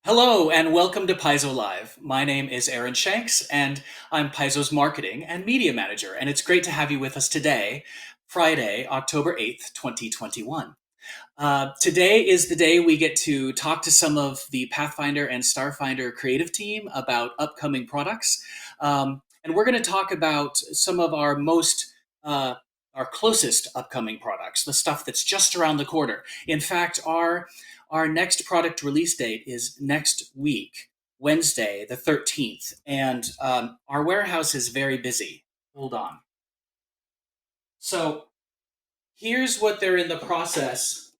Hello and welcome to Paizo Live. My name is Aaron Shanks and I'm Paizo's marketing and media manager. And it's great to have you with us today, Friday, October 8th, 2021. Today is the day we get to talk to some of the Pathfinder and Starfinder creative team about upcoming products. And we're going to talk about some of uh, our closest upcoming products, the stuff that's just around the corner. In fact, our next product release date is next week, Wednesday, the 13th. And our warehouse is very busy. Hold on. So here's what they're in the process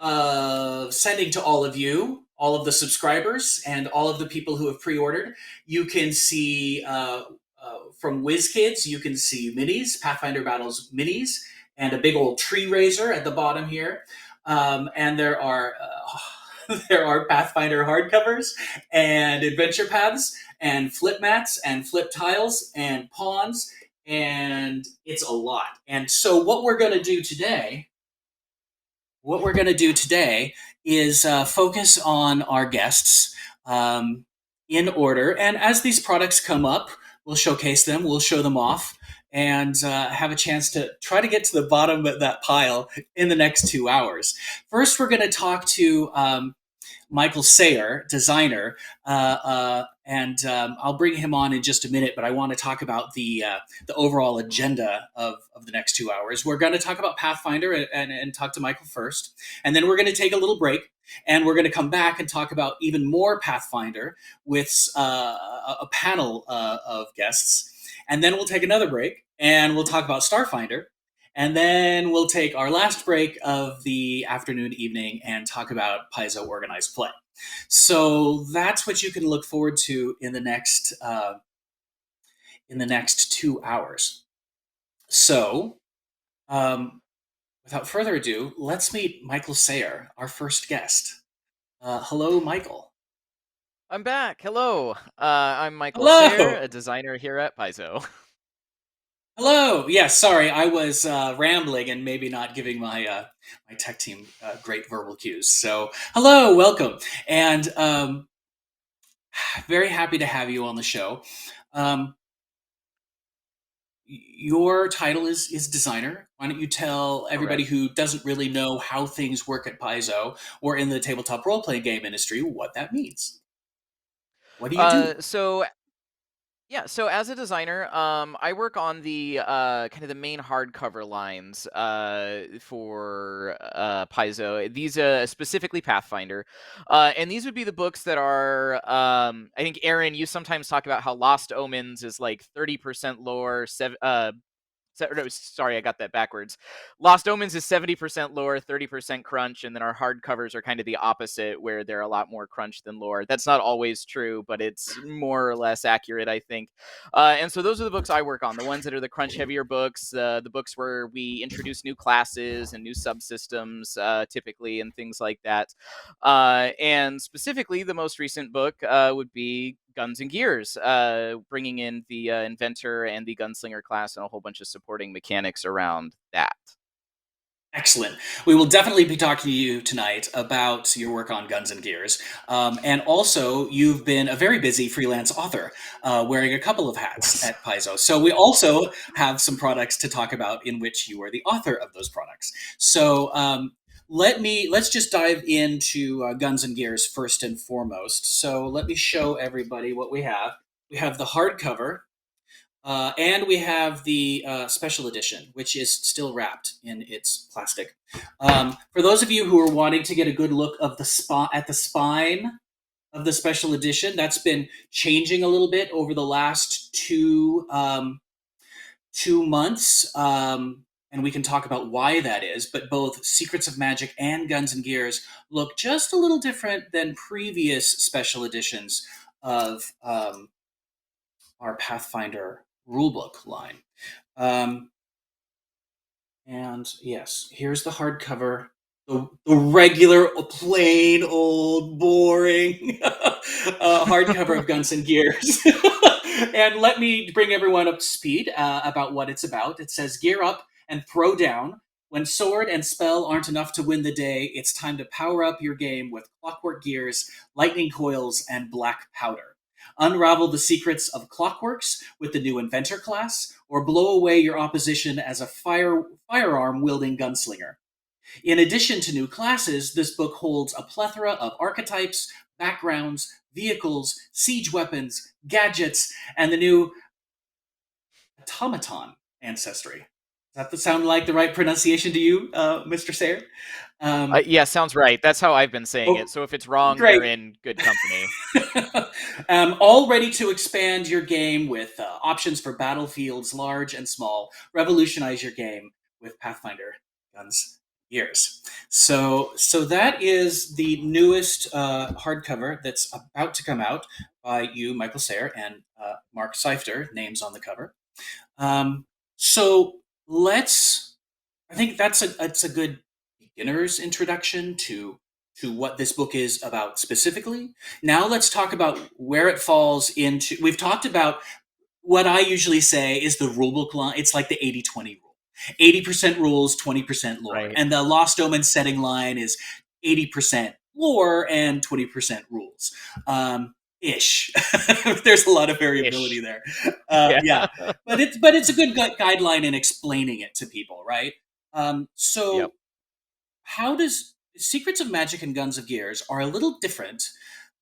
sending to all of you, all of the subscribers, and all of the people who have pre-ordered. You can see from WizKids, you can see minis, Pathfinder Battles minis, and a big old tree raiser at the bottom here. And there are there are Pathfinder hardcovers and adventure paths and flip mats and flip tiles and pawns, and it's a lot. And so what we're going to do today is focus on our guests in order. And as these products come up, we'll showcase them, we'll show them off, and have a chance to try to get to the bottom of that pile in the next 2 hours. First, we're going to talk to Michael Sayer, designer, and I'll bring him on in just a minute. But I want to talk about the overall agenda of the next 2 hours. We're going to talk about Pathfinder and talk to Michael first, and then we're going to take a little break, and we're going to come back and talk about even more Pathfinder with a panel of guests, and then we'll take another break, and we'll talk about Starfinder. And then we'll take our last break of the afternoon, evening, and talk about Paizo organized play. So that's what you can look forward to in the next 2 hours. So, without further ado, let's meet Michael Sayer, our first guest. Hello, Michael. I'm back. Hello. I'm Michael Sayer, Hello. a designer here at Paizo. Hello. Yes, sorry, I was rambling and maybe not giving my tech team great verbal cues. So, hello, welcome, and very happy to have you on the show. Um, your title is designer. Why don't you tell everybody Correct. who doesn't really know how things work at Paizo or in the tabletop role playing game industry what that means? What do you Uh, do? so so as a designer, I work on the kind of the main hardcover lines for Paizo. These specifically Pathfinder, and these would be the books that are. I think Aaron, you sometimes talk about how Lost Omens is like 30% lore, no, sorry, I got that backwards. Lost Omens is 70% lore, 30% crunch, and then our hardcovers are kind of the opposite, where they're a lot more crunch than lore. That's not always true, but it's more or less accurate, I think. And so those are the books I work on, the ones that are the crunch heavier books, the books where we introduce new classes and new subsystems, typically, and things like that. And specifically, the most recent book would be Guns and Gears, bringing in the inventor and the gunslinger class and a whole bunch of supporting mechanics around that. Excellent. We will definitely be talking to you tonight about your work on Guns and Gears. And also, you've been a very busy freelance author, wearing a couple of hats Yes. at Paizo. So we also have some products to talk about in which you are the author of those products. So let's just dive into Guns and Gears first and foremost. So let me show everybody what we have. We have the hardcover, and we have the special edition, which is still wrapped in its plastic. For those of you who are wanting to get a good look of the spine of the special edition, that's been changing a little bit over the last 2 months. And we can talk about why that is. But both Secrets of Magic and Guns and Gears look just a little different than previous special editions of our Pathfinder rulebook line. Um, and yes, here's the hardcover, the regular, plain old, boring hardcover of Guns and Gears. And let me bring everyone up to speed about what it's about. It says, "Gear up and throw down. When sword and spell aren't enough to win the day, it's time to power up your game with clockwork gears, lightning coils, and black powder. Unravel the secrets of clockworks with the new inventor class, or blow away your opposition as a firearm wielding gunslinger. In addition to new classes, this book holds a plethora of archetypes, backgrounds, vehicles, siege weapons, gadgets, and the new automaton ancestry. Does that sound like the right pronunciation to you, Mr. Sayre? Yeah, sounds right. That's how I've been saying it. Oh, So if it's wrong, great. you're in good company. All ready to expand your game with options for battlefields large and small. Revolutionize your game with Pathfinder Guns Years. So that is the newest hardcover that's about to come out by you, Michael Sayre, and Mark Seifter. Names on the cover. Um, so let's. I think that's a good beginner's introduction to what this book is about specifically. Now let's talk about where it falls into. We've talked about what I usually say is the rulebook line. It's like the 80-20 rule. 80% rules, 20% lore. Right. And the Lost Omen setting line is 80% lore and 20% rules. Ish. There's a lot of variability Ish. there. Yeah. Yeah, but it's a good guideline in explaining it to people, right? Yep. So how does Secrets of Magic and Guns of Gears are a little different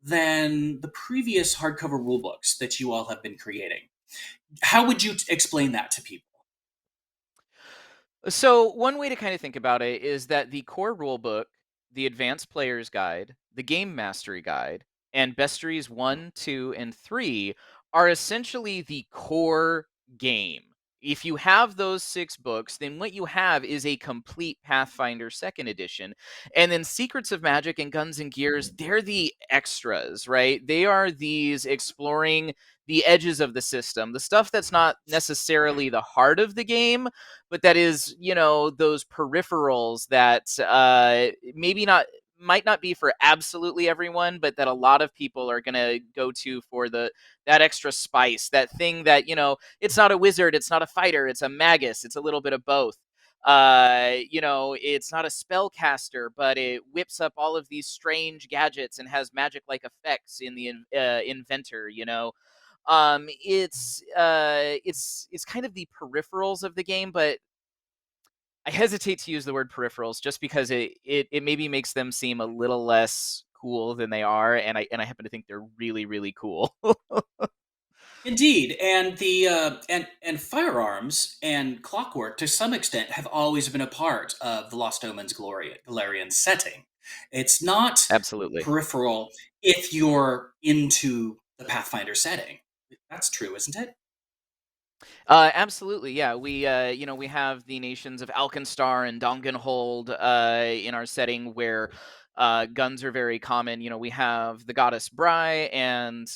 than the previous hardcover rulebooks that you all have been creating. How would you explain that to people? So one way to kind of think about it is that the core rulebook, the advanced player's guide, the game mastery guide, and bestiaries 1, 2, and 3 are essentially the core game. If you have those 6 books, then what you have is a complete Pathfinder second edition. And then Secrets of Magic and Guns and Gears, they're the extras, right? They are these exploring the edges of the system, the stuff that's not necessarily the heart of the game, but that is, those peripherals that maybe not might not be for absolutely everyone, but that a lot of people are going to go to for that extra spice, that thing that, it's not a wizard, it's not a fighter, it's a magus, it's a little bit of both. It's not a spellcaster, but it whips up all of these strange gadgets and has magic like effects in the inventor, it's kind of the peripherals of the game, but I hesitate to use the word peripherals just because it maybe makes them seem a little less cool than they are, and I happen to think they're really, really cool. Indeed, and the and firearms and clockwork to some extent have always been a part of the Lost Omens Galarian setting. It's not Absolutely. peripheral if you're into the Pathfinder setting. That's true, isn't it? Absolutely, yeah. We have the nations of Alkenstar and Dongenhold in our setting where guns are very common. We have the goddess Bry and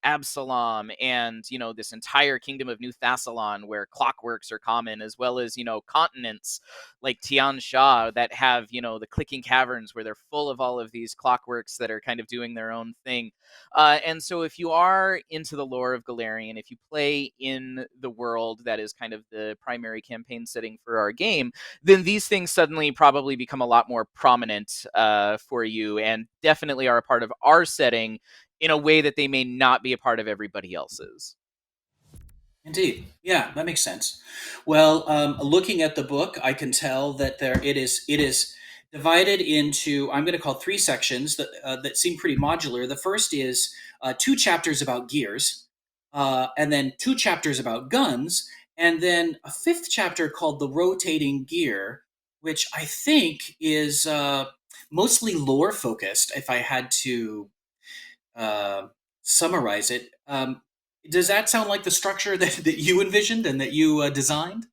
Absalom, and this entire kingdom of New Thassalon where clockworks are common, as well as continents like Tian Sha that have the clicking caverns where they're full of all of these clockworks that are kind of doing their own thing. And so if you are into the lore of Galarian, if you play in the world that is kind of the primary campaign setting for our game, then these things suddenly probably become a lot more prominent for you, and definitely are a part of our setting in a way that they may not be a part of everybody else's. Indeed, yeah, that makes sense. Well, looking at the book, I can tell that it is divided into I'm going to call three sections that seem pretty modular. The first is 2 chapters about gears, and then 2 chapters about guns, and then a fifth chapter called the rotating gear, which I think is mostly lore focused. If I had to uh, summarize it. Does that sound like the structure that you envisioned and that you designed?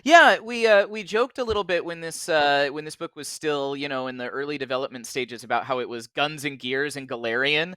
Yeah, we joked a little bit when this book was still in the early development stages about how it was Guns and Gears and Galarian,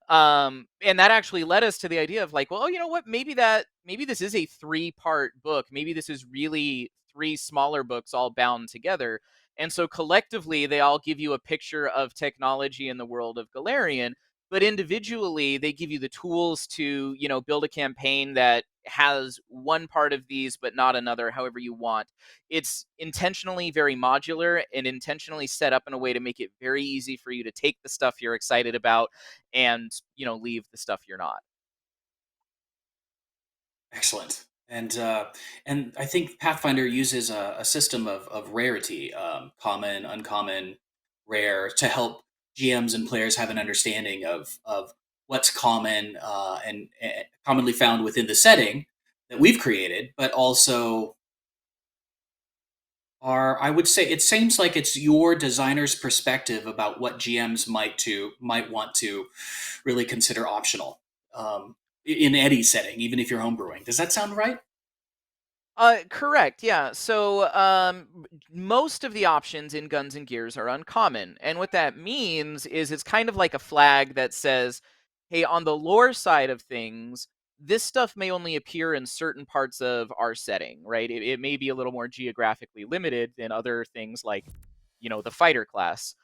and that actually led us to the idea of like, well, you know what, maybe this is a 3-part book, maybe this is really 3 smaller books all bound together, and so collectively they all give you a picture of technology in the world of Galarian. But individually, they give you the tools to, build a campaign that has one part of these but not another, however you want. It's intentionally very modular and intentionally set up in a way to make it very easy for you to take the stuff you're excited about and, leave the stuff you're not. Excellent. And I think Pathfinder uses a system of rarity, common, uncommon, rare, to help GMs and players have an understanding of what's common and commonly found within the setting that we've created, but also I would say it seems like it's your designer's perspective about what GMs might want to really consider optional in any setting, even if you're homebrewing. Does that sound right? Correct. Yeah. So, most of the options in Guns and Gears are uncommon, and what that means is it's kind of like a flag that says, "Hey, on the lore side of things, this stuff may only appear in certain parts of our setting, right? It may be a little more geographically limited than other things like, the fighter class."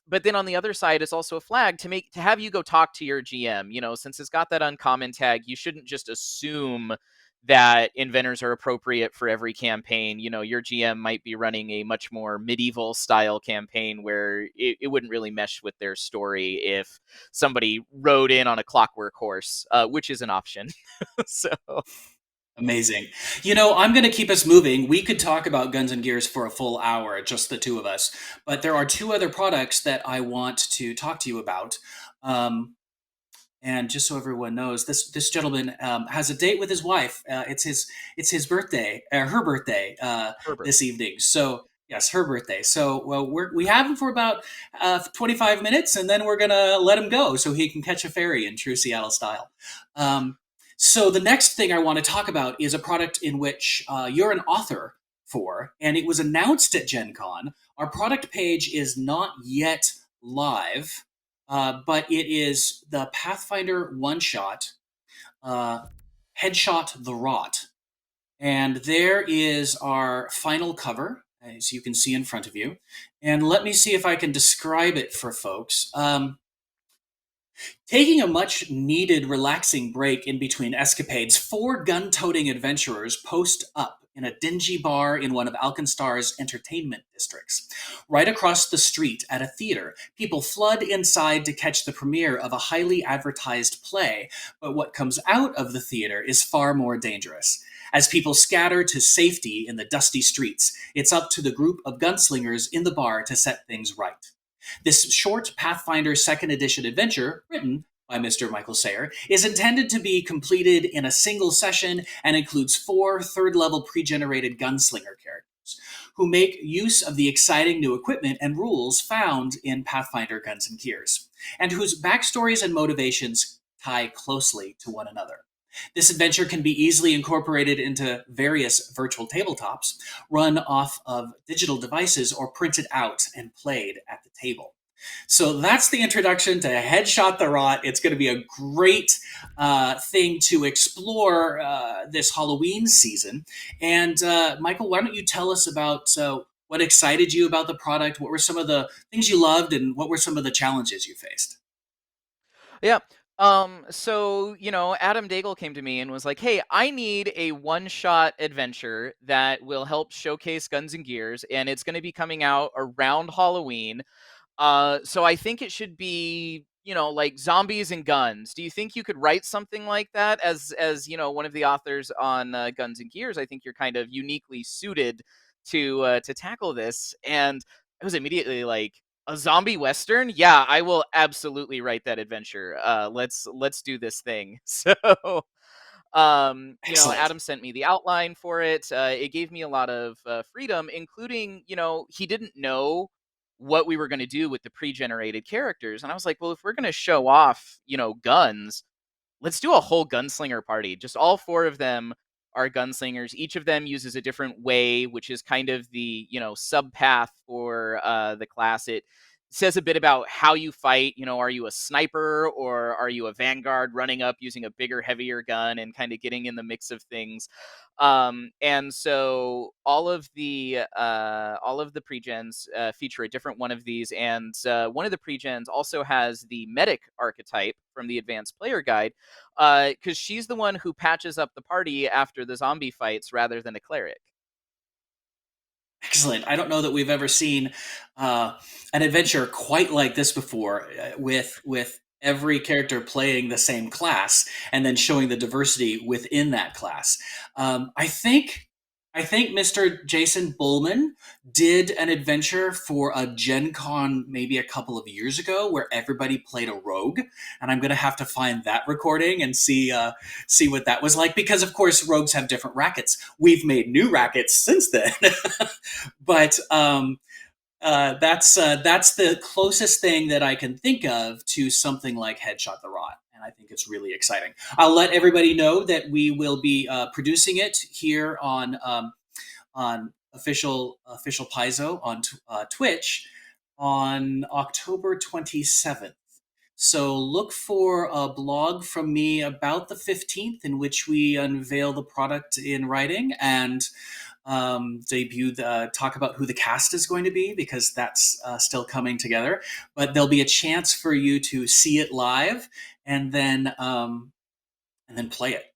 But then on the other side is also a flag to have you go talk to your GM. Since it's got that uncommon tag, you shouldn't just assume that inventors are appropriate for every campaign. Your GM might be running a much more medieval style campaign where it wouldn't really mesh with their story if somebody rode in on a clockwork horse, which is an option. So, Amazing. I'm going to keep us moving. We could talk about Guns and Gears for a full hour, just the two of us. But there are two other products that I want to talk to you about. Um, And just so everyone knows, this gentleman has a date with his wife. It's his birthday, her birthday Herbert. this evening. So yes, her birthday. So well, we have him for about 25 minutes, and then we're gonna let him go so he can catch a ferry in true Seattle style. Um, so the next thing I want to talk about is a product in which you're an author for, and it was announced at Gen Con. Our product page is not yet live, but it is the Pathfinder one shot, uh, Headshot the Rot. And there is our final cover, as you can see in front of you. And let me see if I can describe it for folks. Taking a much needed relaxing break in between escapades, four gun toting adventurers post up in a dingy bar in one of Alkenstar's entertainment districts. Right across the street at a theater, people flood inside to catch the premiere of a highly advertised play, but what comes out of the theater is far more dangerous. As people scatter to safety in the dusty streets, it's up to the group of gunslingers in the bar to set things right. This short Pathfinder second edition adventure, written by Mr. Michael Sayer, is intended to be completed in a single session and includes four third level pre generated gunslinger characters who make use of the exciting new equipment and rules found in Pathfinder Guns and Gears, and whose backstories and motivations tie closely to one another. This adventure can be easily incorporated into various virtual tabletops, run off of digital devices, or printed out and played at the table. So that's the introduction to Headshot the Rot. It's going to be a great thing to explore this Halloween season. And Michael, why don't you tell us about what excited you about the product? What were some of the things you loved, and what were some of the challenges you faced? Yeah. So, Adam Daigle came to me and was like, "Hey, I need a one-shot adventure that will help showcase Guns and Gears, and it's going to be coming out around Halloween. So I think it should be, like zombies and guns. Do you think you could write something like that as one of the authors on Guns and Gears? I think you're kind of uniquely suited to tackle this." And I was immediately like, "A zombie western? Yeah, I will absolutely write that adventure. Let's do this thing." So, Excellent. Adam sent me the outline for it. It gave me a lot of freedom, including, he didn't know what we were going to do with the pre-generated characters. And I was like, well, if we're going to show off, guns, let's do a whole gunslinger party. Just all four of them are gunslingers. Each of them uses a different way, which is kind of the, subpath for the class. It says a bit about how you fight. Are you a sniper or are you a vanguard running up using a bigger, heavier gun and kind of getting in the mix of things? And so all of the pregens feature a different one of these, and one of the pregens also has the medic archetype from the advanced player guide, because she's the one who patches up the party after the zombie fights rather than a cleric. Excellent. I don't know that we've ever seen uh, an adventure quite like this before, with every character playing the same class and then showing the diversity within that class. I think Mr. Jason Bullman did an adventure for a Gen Con maybe a couple of years ago where everybody played a rogue, and I'm going to have to find that recording and see what that was like, because of course rogues have different rackets. We've made new rackets since then. But that's the closest thing that I can think of to something like Headshot the Rot, and I think it's really exciting. I'll let everybody know that we will be producing it here on official Paizo on Twitch on October 27th. So look for a blog from me about the 15th in which we unveil the product in writing and debut talk about who the cast is going to be, because that's still coming together. But there'll be a chance for you to see it live and then play it.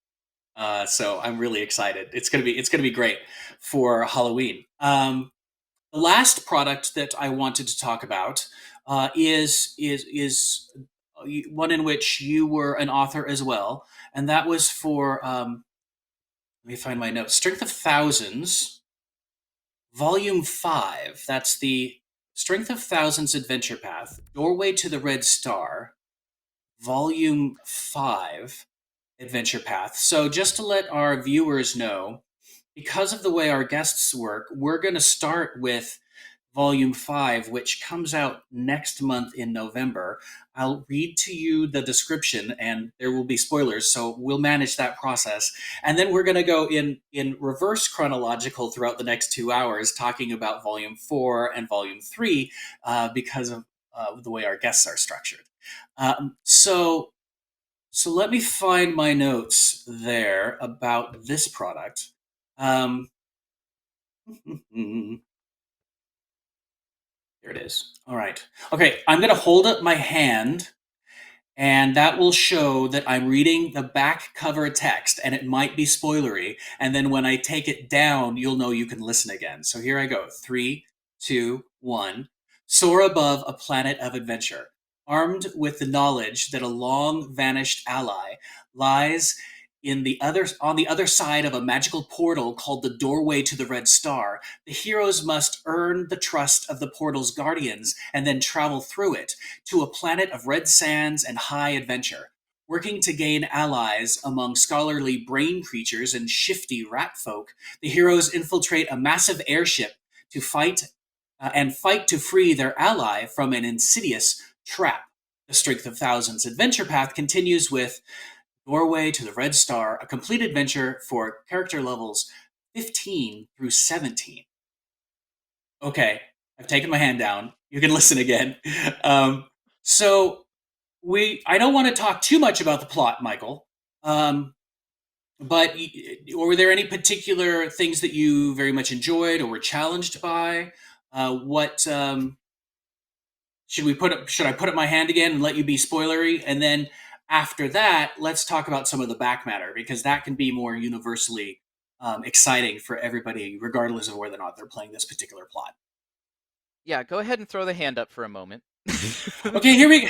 So I'm really excited. It's gonna be great for Halloween. The last product that I wanted to talk about is one in which you were an author as well, and that was for let me find my notes. Strength of Thousands, Volume 5. That's the Strength of Thousands Adventure Path, Doorway to the Red Star, Volume 5 Adventure Path. So, just to let our viewers know, because of the way our guests work, we're going to start with Volume 5, which comes out next month in November. I'll read to you the description, and there will be spoilers, so we'll manage that process. And then we're going to go in reverse chronological throughout the next 2 hours, talking about Volume 4 and Volume 3, because of the way our guests are structured. So let me find my notes there about this product. Um, Here it is. All right. Okay, I'm going to hold up my hand, and that will show that I'm reading the back cover text, and it might be spoilery. And then when I take it down, you'll know you can listen again. So here I go. 3, 2, 1. Soar above a planet of adventure. Armed with the knowledge that a long vanished ally lies on the other side of a magical portal called the Doorway to the Red Star, the heroes must earn the trust of the portal's guardians and then travel through it to a planet of red sands and high adventure. Working to gain allies among scholarly brain creatures and shifty rat folk, the heroes infiltrate a massive airship to fight to free their ally from an insidious trap. The Strength of Thousands adventure path continues with Doorway to the Red Star, a complete adventure for character levels 15 through 17. Okay, I've taken my hand down. You can listen again. Um, so I don't want to talk too much about the plot, Michael. But were there any particular things that you very much enjoyed or were challenged by? What should I put up my hand again and let you be spoilery? And then after that, let's talk about some of the back matter, because that can be more universally exciting for everybody, regardless of whether or not they're playing this particular plot. Yeah, go ahead and throw the hand up for a moment. Okay, here we go.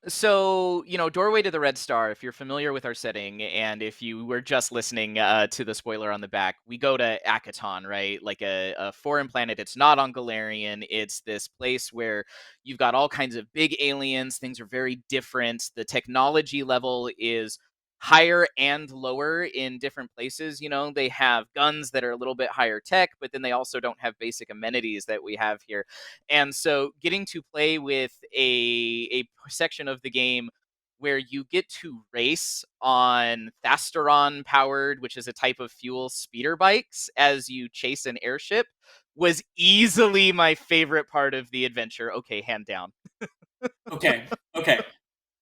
So, Doorway to the Red Star, if you're familiar with our setting, and if you were just listening to the spoiler on the back, we go to Akaton, right? Like a foreign planet. It's not on Galarian. It's this place where you've got all kinds of big aliens. Things are very different. The technology level is higher and lower in different places. They have guns that are a little bit higher tech, but then they also don't have basic amenities that we have here. And so getting to play with a section of the game where you get to race on Thasteron powered, which is a type of fuel, speeder bikes as you chase an airship, was easily my favorite part of the adventure. Okay, hand down. Okay. Okay.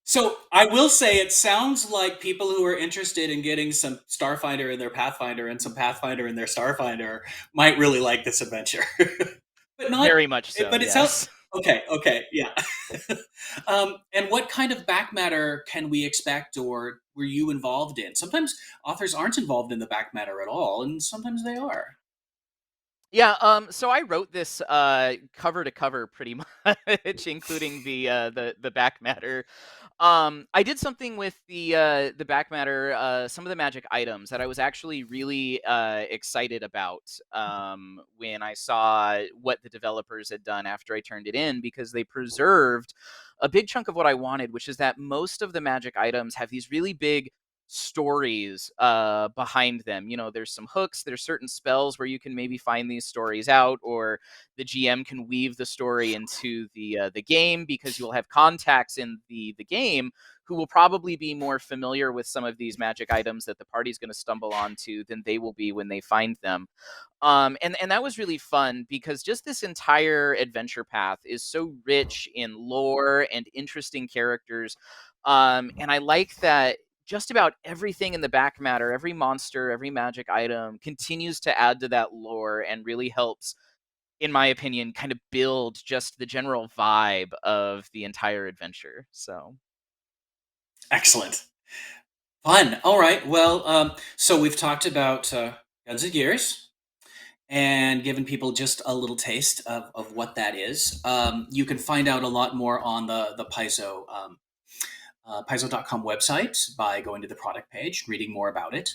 So I will say it sounds like people who are interested in getting some Starfinder in their Pathfinder and some Pathfinder in their Starfinder might really like this adventure. But not, Very much so, but it sounds yes. okay. Okay, yeah. And what kind of back matter can we expect, or were you involved in? Sometimes authors aren't involved in the back matter at all, and sometimes they are. Yeah, so I wrote this cover to cover pretty much, including the back matter. I did something with the back matter, some of the magic items that I was actually really excited about when I saw what the developers had done after I turned it in, because they preserved a big chunk of what I wanted, which is that most of the magic items have these really big stories behind them. You know, there's some hooks, there's certain spells where you can maybe find these stories out, or the GM can weave the story into the game, because you'll have contacts in the game who will probably be more familiar with some of these magic items that the party's going to stumble onto than they will be when they find them. And that was really fun, because just this entire adventure path is so rich in lore and interesting characters. And I like that just about everything in the back matter, every monster, every magic item continues to add to that lore and really helps, in my opinion, kind of build just the general vibe of the entire adventure. So, Excellent. Fun. All right. Well, so we've talked about Guns and Gears and given people just a little taste of what that is. You can find out a lot more on the Paizo Paizo.com website by going to the product page, reading more about it.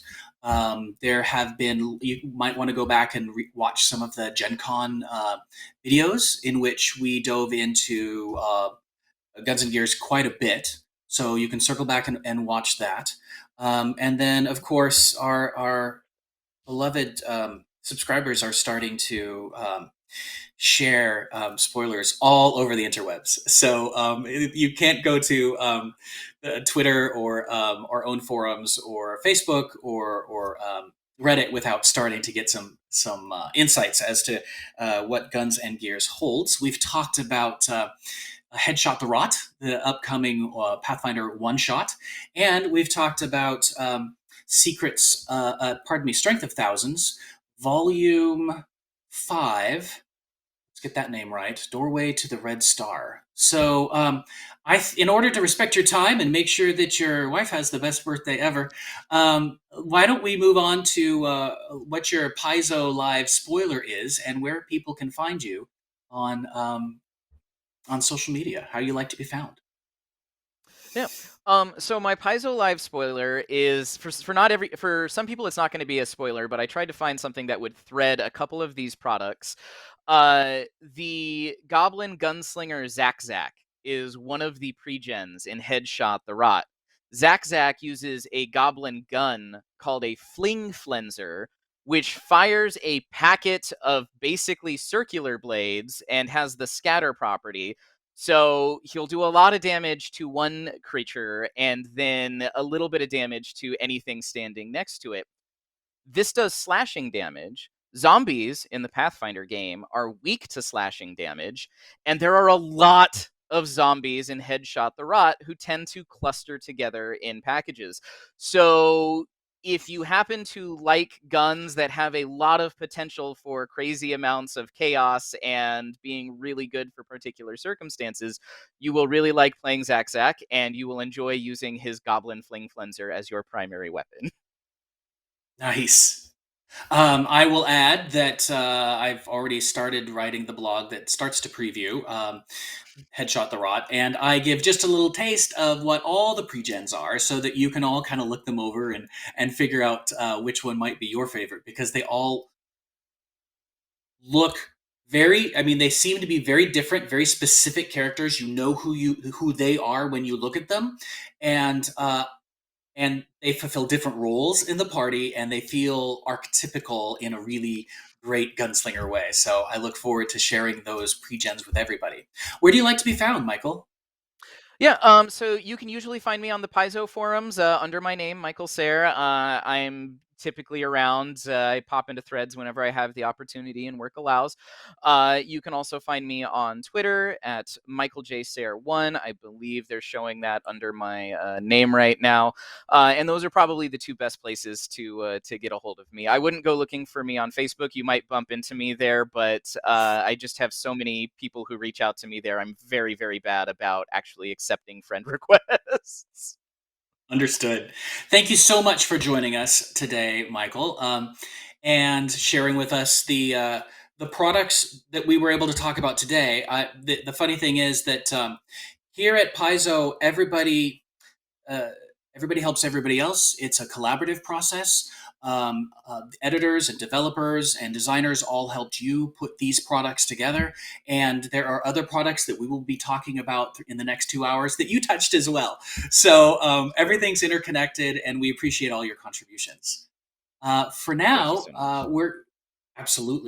There have been, you might want to go back and watch some of the Gen Con videos in which we dove into Guns and Gears quite a bit. So you can circle back and watch that. And then, of course, our beloved subscribers are starting to share spoilers all over the interwebs. So you can't go to Twitter or our own forums or Facebook or Reddit without starting to get some insights as to what Guns and Gears holds. We've talked about Headshot the Rot, the upcoming Pathfinder one shot, and we've talked about Secrets. Pardon me, Strength of Thousands, Volume 5. Let's get that name right. Doorway to the Red Star. So, in order to respect your time and make sure that your wife has the best birthday ever, why don't we move on to what your Paizo Live spoiler is and where people can find you on social media, how you like to be found. yeah. So my Paizo Live spoiler is for not every for some people it's not going to be a spoiler, but I tried to find something that would thread a couple of these products. The Goblin Gunslinger Zack Zack is one of the pre-gens in Headshot the Rot. Zack Zack uses a goblin gun called a Fling Flenser, which fires a packet of basically circular blades and has the scatter property. So he'll do a lot of damage to one creature and then a little bit of damage to anything standing next to it. This does slashing damage. Zombies in the Pathfinder game are weak to slashing damage, and there are a lot of zombies in Headshot the Rot who tend to cluster together in packages. So if you happen to like guns that have a lot of potential for crazy amounts of chaos and being really good for particular circumstances, you will really like playing Zack Zack, and you will enjoy using his Goblin Fling Flenser as your primary weapon. Nice. I will add that I've already started writing the blog that starts to preview Headshot the Rot, and I give just a little taste of what all the pre-gens are so that you can all kind of look them over and figure out which one might be your favorite, because they all look very, I mean, they seem to be very different, very specific characters. You know who they are when you look at them, and they fulfill different roles in the party, and they feel archetypical in a really great gunslinger way. So I look forward to sharing those pre-gens with everybody. Where do you like to be found, Michael? Yeah, so you can usually find me on the Paizo forums under my name, Michael Sayre. I'm typically around. I pop into threads whenever I have the opportunity and work allows. You can also find me on Twitter at MichaelJSayer1. I believe they're showing that under my name right now. And those are probably the two best places to get a hold of me. I wouldn't go looking for me on Facebook. You might bump into me there, but I just have so many people who reach out to me there. I'm very, very bad about actually accepting friend requests. Understood. Thank you so much for joining us today, Michael, and sharing with us the products that we were able to talk about today. The funny thing is that here at Paizo, everybody helps everybody else. It's a collaborative process. Editors and developers and designers all helped you put these products together. And there are other products that we will be talking about in the next 2 hours that you touched as well. So everything's interconnected, and we appreciate all your contributions. For now, so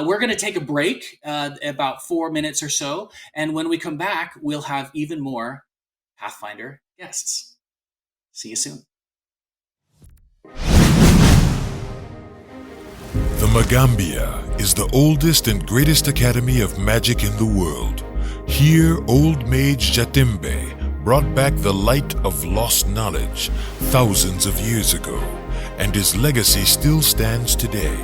we're going to take a break, about 4 minutes or so. And when we come back, we'll have even more Pathfinder guests. See you soon. The Magambia is the oldest and greatest academy of magic in the world. Here, old mage Jatimbe brought back the light of lost knowledge thousands of years ago, and his legacy still stands today.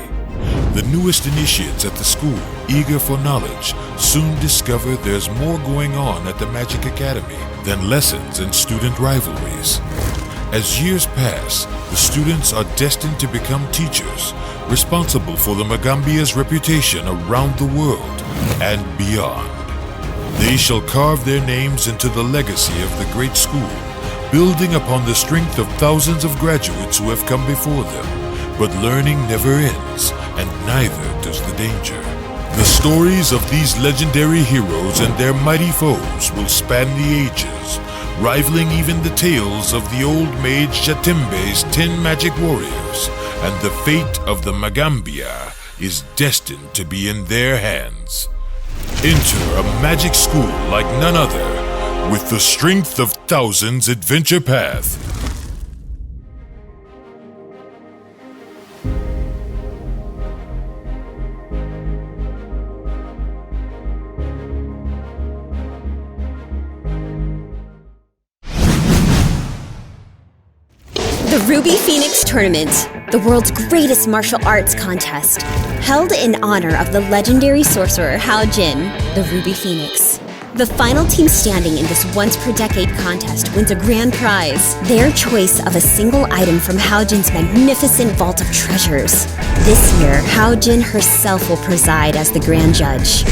The newest initiates at the school, eager for knowledge, soon discover there's more going on at the Magic Academy than lessons and student rivalries. As years pass, the students are destined to become teachers, responsible for the Magambia's reputation around the world and beyond. They shall carve their names into the legacy of the great school, building upon the strength of thousands of graduates who have come before them. But learning never ends, and neither does the danger. The stories of these legendary heroes and their mighty foes will span the ages, rivaling even the tales of the old mage Jatimbe's 10 magic warriors, and the fate of the Magambia is destined to be in their hands. Enter a magic school like none other, with the strength of thousands adventure path. The Ruby Phoenix Tournament, the world's greatest martial arts contest, held in honor of the legendary sorcerer Hao Jin, the Ruby Phoenix. The final team standing in this once-per-decade contest wins a grand prize, their choice of a single item from Hao Jin's magnificent vault of treasures. This year, Hao Jin herself will preside as the grand judge.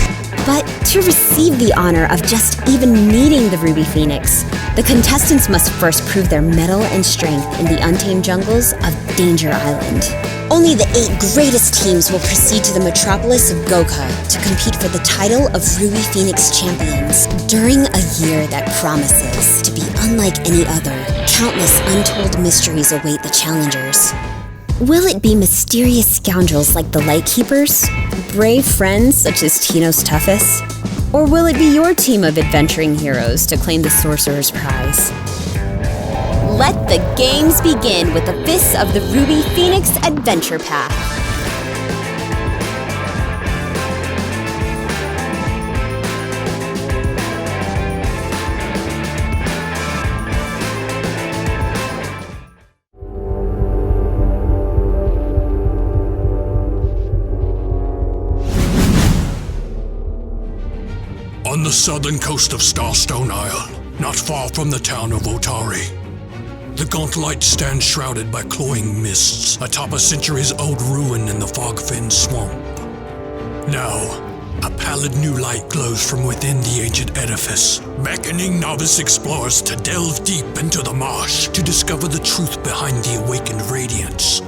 But to receive the honor of just even meeting the Ruby Phoenix, the contestants must first prove their mettle and strength in the untamed jungles of Danger Island. Only the 8 greatest teams will proceed to the metropolis of Goka to compete for the title of Ruby Phoenix Champions during a year that promises to be unlike any other. Countless untold mysteries await the challengers. Will it be mysterious scoundrels like the Lightkeepers? Brave friends such as Tino's Toughest? Or will it be your team of adventuring heroes to claim the Sorcerer's Prize? Let the games begin with the Fists of the Ruby Phoenix Adventure Path. On the southern coast of Starstone Isle, not far from the town of Otari, the Gauntlet stands shrouded by cloying mists atop a centuries-old ruin in the Fogfin Swamp. Now, a pallid new light glows from within the ancient edifice, beckoning novice explorers to delve deep into the marsh to discover the truth behind the awakened radiance.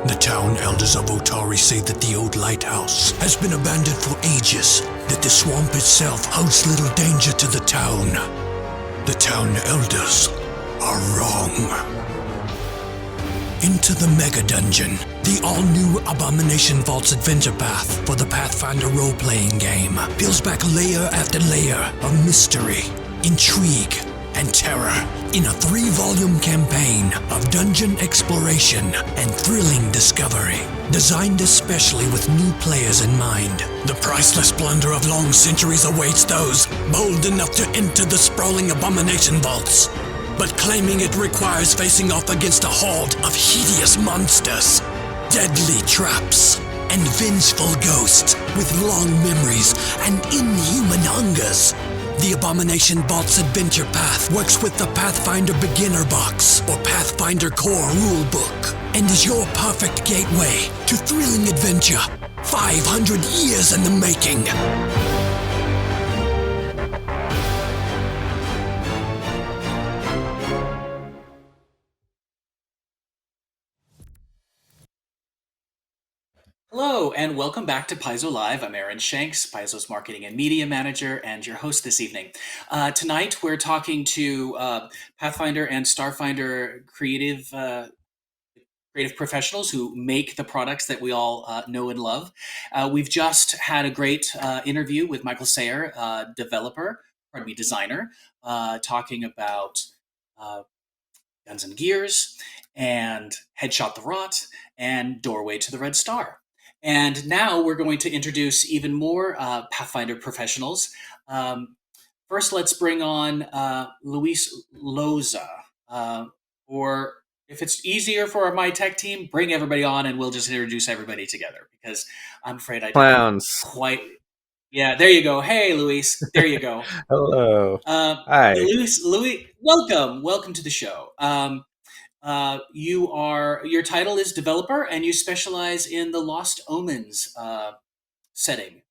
The town elders of Otari say that the old lighthouse has been abandoned for ages, that the swamp itself holds little danger to the town. The town elders are wrong. Into the Mega Dungeon, the all-new Abomination Vault's adventure path for the Pathfinder role-playing game peels back layer after layer of mystery, intrigue, and terror in a 3-volume campaign of dungeon exploration and thrilling discovery, designed especially with new players in mind. The priceless plunder of long centuries awaits those bold enough to enter the sprawling abomination vaults. But claiming it requires facing off against a horde of hideous monsters, deadly traps, and vengeful ghosts with long memories and inhuman hungers. The Abomination Vault's adventure path works with the Pathfinder Beginner Box or Pathfinder Core Rulebook and is your perfect gateway to thrilling adventure 500 years in the making. Hello, and welcome back to Paizo Live. I'm Aaron Shanks, Paizo's Marketing and Media Manager, and your host this evening. Tonight, we're talking to Pathfinder and Starfinder creative professionals who make the products that we all know and love. We've just had a great interview with Michael Sayer, designer, talking about Guns and Gears, and Headshot the Rot, and Doorway to the Red Star. And now we're going to introduce even more Pathfinder professionals. First, let's bring on Luis Loza. Or if it's easier for my tech team, bring everybody on and we'll just introduce everybody together, because I'm afraid I don't quite... Yeah, there you go. Hey, Luis. There you go. Hello. Hi. Luis, welcome to the show. Your title is developer, and you specialize in the Lost Omens setting.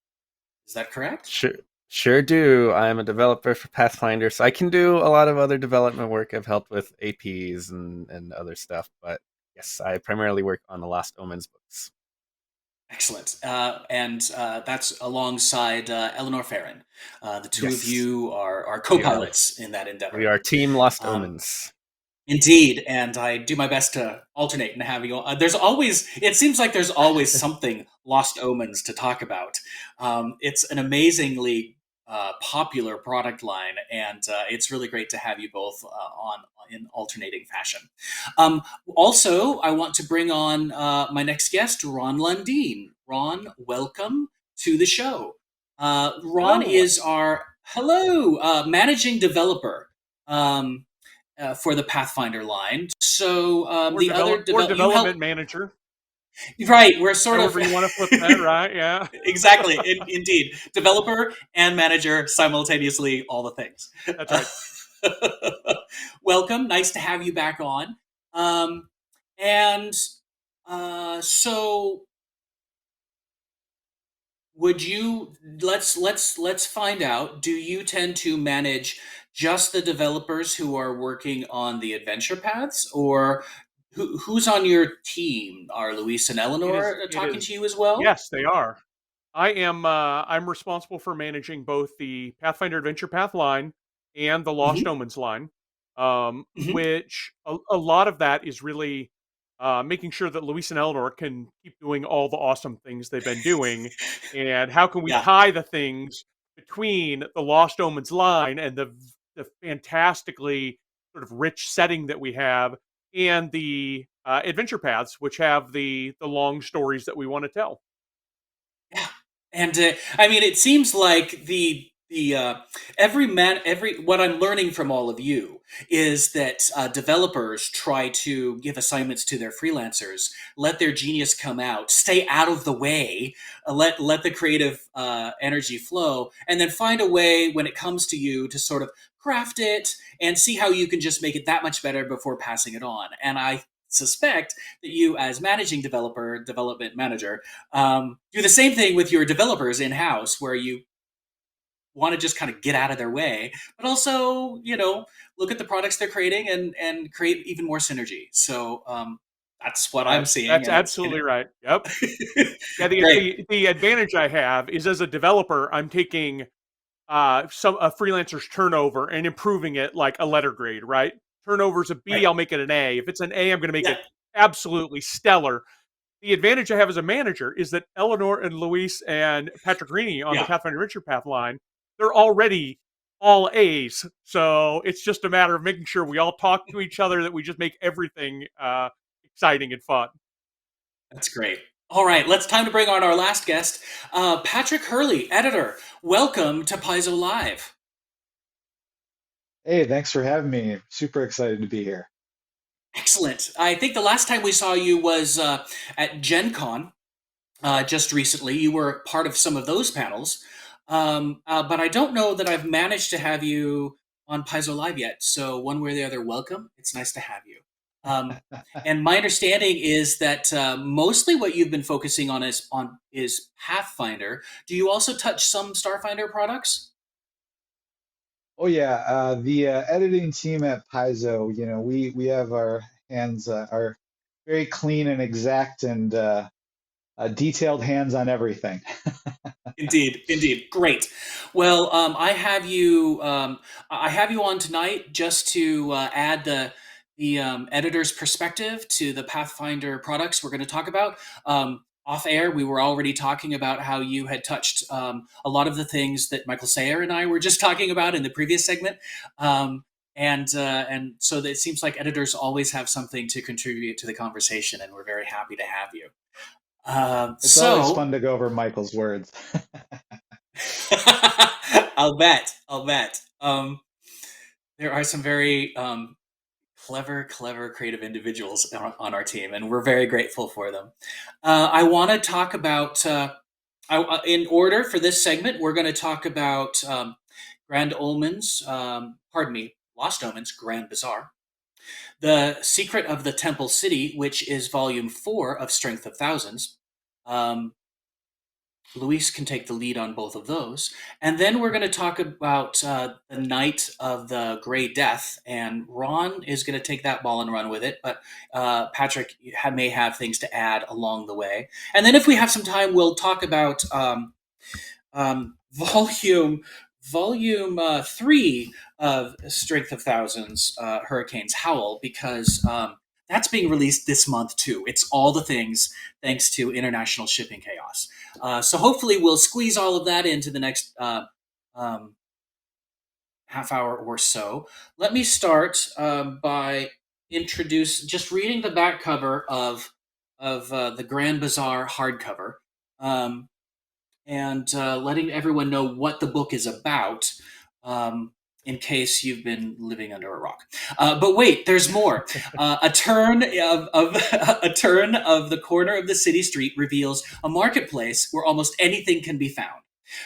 Is that correct? Sure do. I'm a developer for Pathfinder, so I can do a lot of other development work. I've helped with APs and other stuff, but yes, I primarily work on the Lost Omens books. Excellent. And that's alongside Eleanor Farron. The two of you are co-pilots in that endeavor. We are Team Lost Omens. Indeed, and I do my best to alternate and have you. It seems like there's always something Lost Omens to talk about. It's an amazingly popular product line, and it's really great to have you both on in alternating fashion. Also, I want to bring on my next guest, Ron Lundeen. Ron, welcome to the show. Ron is our managing developer. For the Pathfinder line. So development manager. Right, we're sort However of... you want to flip that, right? Yeah. Exactly, indeed. Developer and manager simultaneously, all the things. That's right. Welcome, nice to have you back on. So would you... Let's find out, do you tend to manage just the developers who are working on the adventure paths, or who's on your team? Are Luis and Eleanor talking to you as well? Yes, they are. I'm responsible for managing both the Pathfinder Adventure Path line and the Lost Omens line, which a lot of that is really making sure that Luis and Eleanor can keep doing all the awesome things they've been doing, and how can we tie the things between the Lost Omens line and the fantastically sort of rich setting that we have, and the adventure paths, which have the long stories that we want to tell. Yeah, and I mean, it seems like what I'm learning from all of you is that developers try to give assignments to their freelancers, let their genius come out, stay out of the way, let the creative energy flow, and then find a way when it comes to you to sort of craft it and see how you can just make it that much better before passing it on. And I suspect that you, as development manager, do the same thing with your developers in-house, where you want to just kind of get out of their way, but also, look at the products they're creating and create even more synergy. So that's what I'm seeing. That's absolutely right. Yep. Yeah. The advantage I have is, as a developer, I'm taking a freelancer's turnover and improving it like a letter grade, right? Turnover's a B, I'll make it an A. If it's an A, I'm going to make it absolutely stellar. The advantage I have as a manager is that Eleanor and Luis and Patrick Greeny on the Pathfinder Adventure Path line, they're already all A's. So it's just a matter of making sure we all talk to each other, that we just make everything exciting and fun. That's great. All right, time to bring on our last guest, Patrick Hurley, editor. Welcome to Paizo Live. Hey, thanks for having me. Super excited to be here. Excellent. I think the last time we saw you was at Gen Con just recently. You were part of some of those panels, but I don't know that I've managed to have you on Paizo Live yet. So one way or the other, welcome. It's nice to have you. And my understanding is that mostly what you've been focusing on is Pathfinder. Do you also touch some Starfinder products? Oh yeah, the editing team at Paizo, we have our hands are very clean and exact and detailed hands on everything. Indeed, indeed, great. Well, I have you. I have you on tonight just to add the editor's perspective to the Pathfinder products we're going to talk about. Off air, we were already talking about how you had touched a lot of the things that Michael Sayer and I were just talking about in the previous segment. And so it seems like editors always have something to contribute to the conversation, and we're very happy to have you. It's always fun to go over Michael's words. I'll bet. There are some very clever, creative individuals on our team, and we're very grateful for them. I want to talk about, in order for this segment, we're going to talk about Lost Omens, Grand Bazaar. The Secret of the Temple City, which is Volume 4 of Strength of Thousands. Luis can take the lead on both of those. And then we're going to talk about the Night of the Grey Death, and Ron is going to take that ball and run with it, but Patrick may have things to add along the way. And then if we have some time, we'll talk about Volume 3 of Strength of Thousands, Hurricanes Howl, because that's being released this month too. It's all the things thanks to international shipping chaos. So hopefully we'll squeeze all of that into the next half hour or so. Let me start by just reading the back cover of the Grand Bazaar hardcover, and letting everyone know what the book is about. In case you've been living under a rock. But wait, there's more. A turn of the corner of the city street reveals a marketplace where almost anything can be found.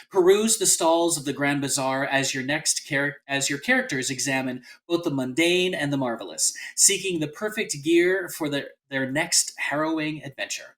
Peruse the stalls of the Grand Bazaar as your characters examine both the mundane and the marvelous, seeking the perfect gear for their next harrowing adventure.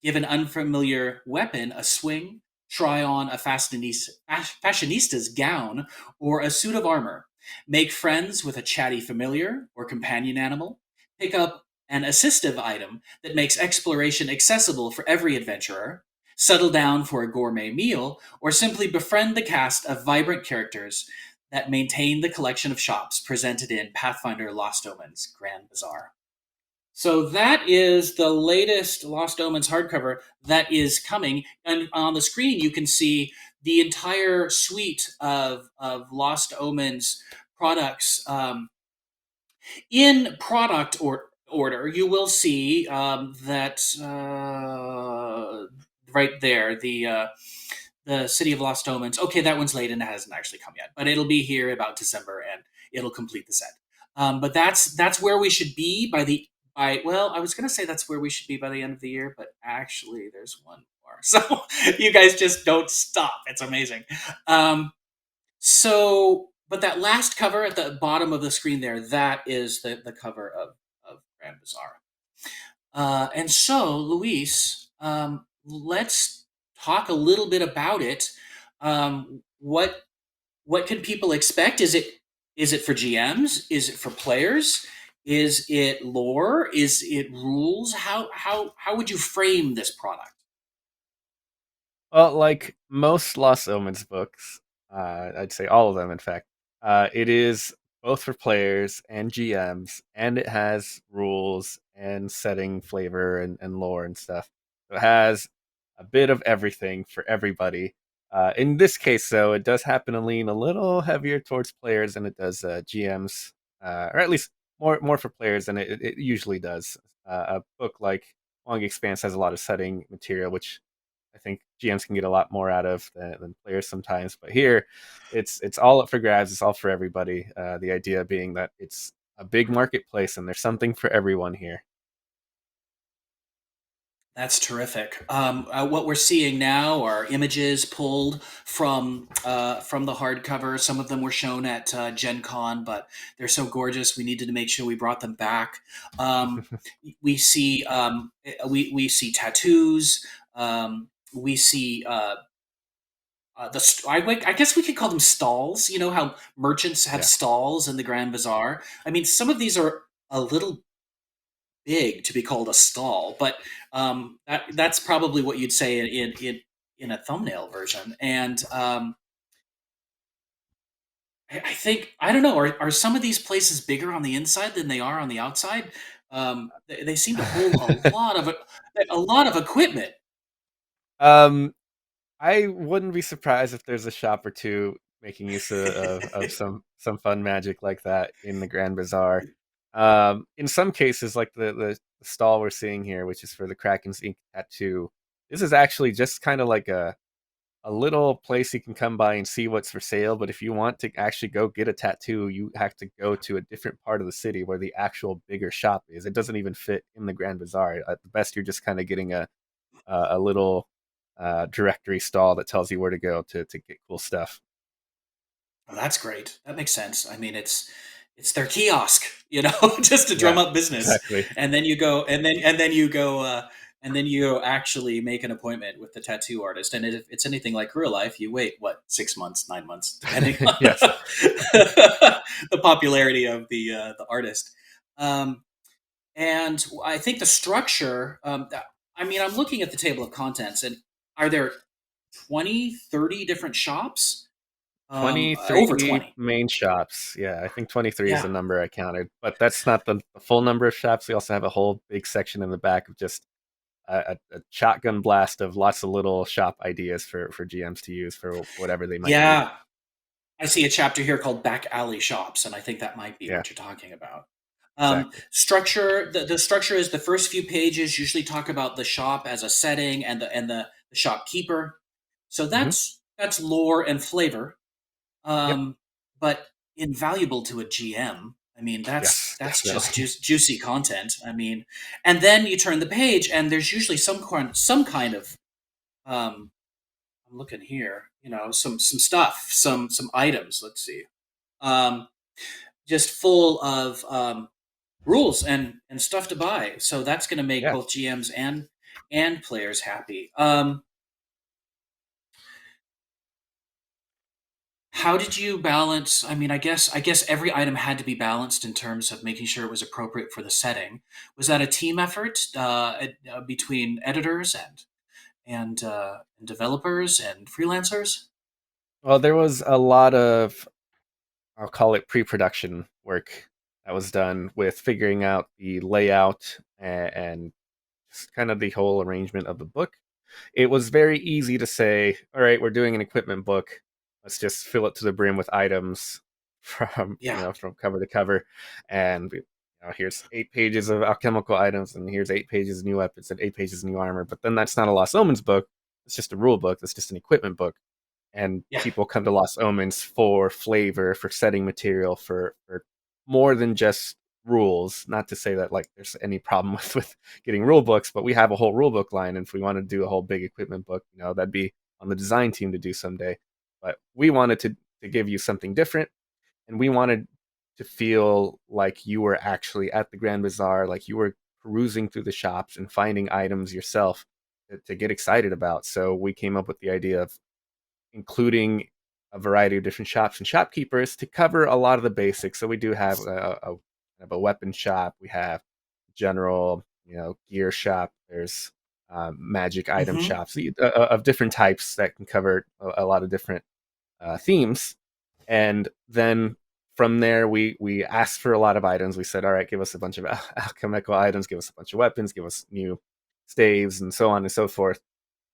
Give an unfamiliar weapon a swing, try on a fashionista's gown or a suit of armor. Make friends with a chatty familiar or companion animal. Pick up an assistive item that makes exploration accessible for every adventurer. Settle down for a gourmet meal, or simply befriend the cast of vibrant characters that maintain the collection of shops presented in Pathfinder Lost Omens Grand Bazaar. So that is the latest Lost Omens hardcover that is coming. And on the screen, you can see the entire suite of Lost Omens products. In product order, you will see that right there, the City of Lost Omens. Okay, that one's late and it hasn't actually come yet, but it'll be here about December and it'll complete the set. But that's where we should be I was going to say that's where we should be by the end of the year, but actually there's one more. So you guys just don't stop. It's amazing. But that last cover at the bottom of the screen there, that is the cover of Grand Bazaar. And so, Luis, let's talk a little bit about it. What can people expect? Is it for GMs? Is it for players? Is it lore? Is it rules? How would you frame this product? Well, like most Lost Omens books, I'd say all of them, in fact, it is both for players and GMs, and it has rules and setting flavor and lore and stuff. So it has a bit of everything for everybody. In this case, though, it does happen to lean a little heavier towards players than it does GMs, or at least more for players than it usually does. A book like Long Expanse has a lot of setting material, which I think GMs can get a lot more out of than players sometimes. But here, it's all up for grabs. It's all for everybody. The idea being that it's a big marketplace and there's something for everyone here. That's terrific. What we're seeing now are images pulled from the hardcover. Some of them were shown at Gen Con, but they're so gorgeous. We needed to make sure we brought them back. We see we see tattoos. We see I guess we could call them stalls. You know how merchants have Yeah. stalls in the Grand Bazaar. I mean, some of these are a little big to be called a stall, but that's probably what you'd say in a thumbnail version. And I think I don't know. Are some of these places bigger on the inside than they are on the outside? They seem to hold a lot of equipment. um, I wouldn't be surprised if there's a shop or two making use of some fun magic like that in the Grand Bazaar. In some cases, like the stall we're seeing here, which is for the Kraken's Ink tattoo, this is actually just kind of like a little place you can come by and see what's for sale. But if you want to actually go get a tattoo, you have to go to a different part of the city where the actual bigger shop is. It doesn't even fit in the Grand Bazaar. At the best, you're just kind of getting a little directory stall that tells you where to go to get cool stuff. Oh, that's great. That makes sense. I mean, it's their kiosk, just to drum Yeah, up business. exactly. And then you go, and then you go actually make an appointment with the tattoo artist. And if it's anything like real life, you wait 6 months, 9 months, depending on Yes. the popularity of the artist. And I think the structure. I mean, I'm looking at the table of contents, and are there 20, 30 different shops? Over 23 20. main shops. Yeah, I think 23 is the Yeah. number I counted, but that's not the full number of shops. We also have a whole big section in the back of just a shotgun blast of lots of little shop ideas for GMs to use for whatever they might need. Yeah. I see a chapter here called Back Alley Shops, and I think that might be Yeah, what you're talking about. exactly. Structure, the structure is the first few pages usually talk about the shop as a setting and the shopkeeper. So Hmm. that's lore and flavor. Yep. But invaluable to a GM. I mean, Yes, that's just definitely. juicy content. I mean, and then you turn the page, and there's usually some kind of um, I'm looking here, some stuff, some items. Let's see, um, just full of rules and stuff to buy. So that's going to make Yeah. both GMs and players happy. How did you balance? I mean, I guess every item had to be balanced in terms of making sure it was appropriate for the setting. Was that a team effort between editors and developers and freelancers? Well, there was a lot of, I'll call it pre-production work that was done with figuring out the layout and just kind of the whole arrangement of the book. It was very easy to say, all right, we're doing an equipment book. Let's just fill it to the brim with items from Yeah, from cover to cover, and here's 8 pages of alchemical items, and here's 8 pages of new weapons and 8 pages of new armor. But then that's not a Lost Omens book. It's just a rule book. It's just an equipment book, and yeah. people come to Lost Omens for flavor, for setting material, for more than just rules. Not to say that like there's any problem with getting rule books, but we have a whole rule book line, and if we want to do a whole big equipment book, that'd be on the design team to do someday. But we wanted to give you something different, and we wanted to feel like you were actually at the Grand Bazaar, like you were perusing through the shops and finding items yourself to get excited about. So we came up with the idea of including a variety of different shops and shopkeepers to cover a lot of the basics. So we do have a weapon shop. We have general, gear shop. There's magic item Hmm. shops of different types that can cover a lot of different themes. And then from there, we asked for a lot of items. We said, all right, give us a bunch of alchemical items, give us a bunch of weapons, give us new staves, and so on and so forth.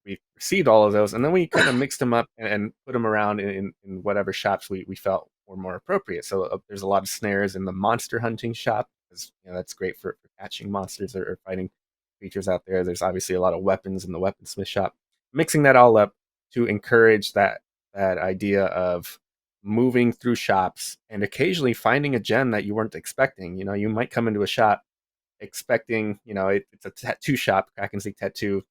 we received all of those, and then we kind of mixed them up and put them around in whatever shops we felt were more appropriate. So there's a lot of snares in the monster hunting shop, because that's great for catching monsters or fighting creatures out there. There's obviously a lot of weapons in the weaponsmith shop. Mixing that all up to encourage that idea of moving through shops and occasionally finding a gem that you weren't expecting. You might come into a shop expecting, it's a tattoo shop. Kraken's League Tattoo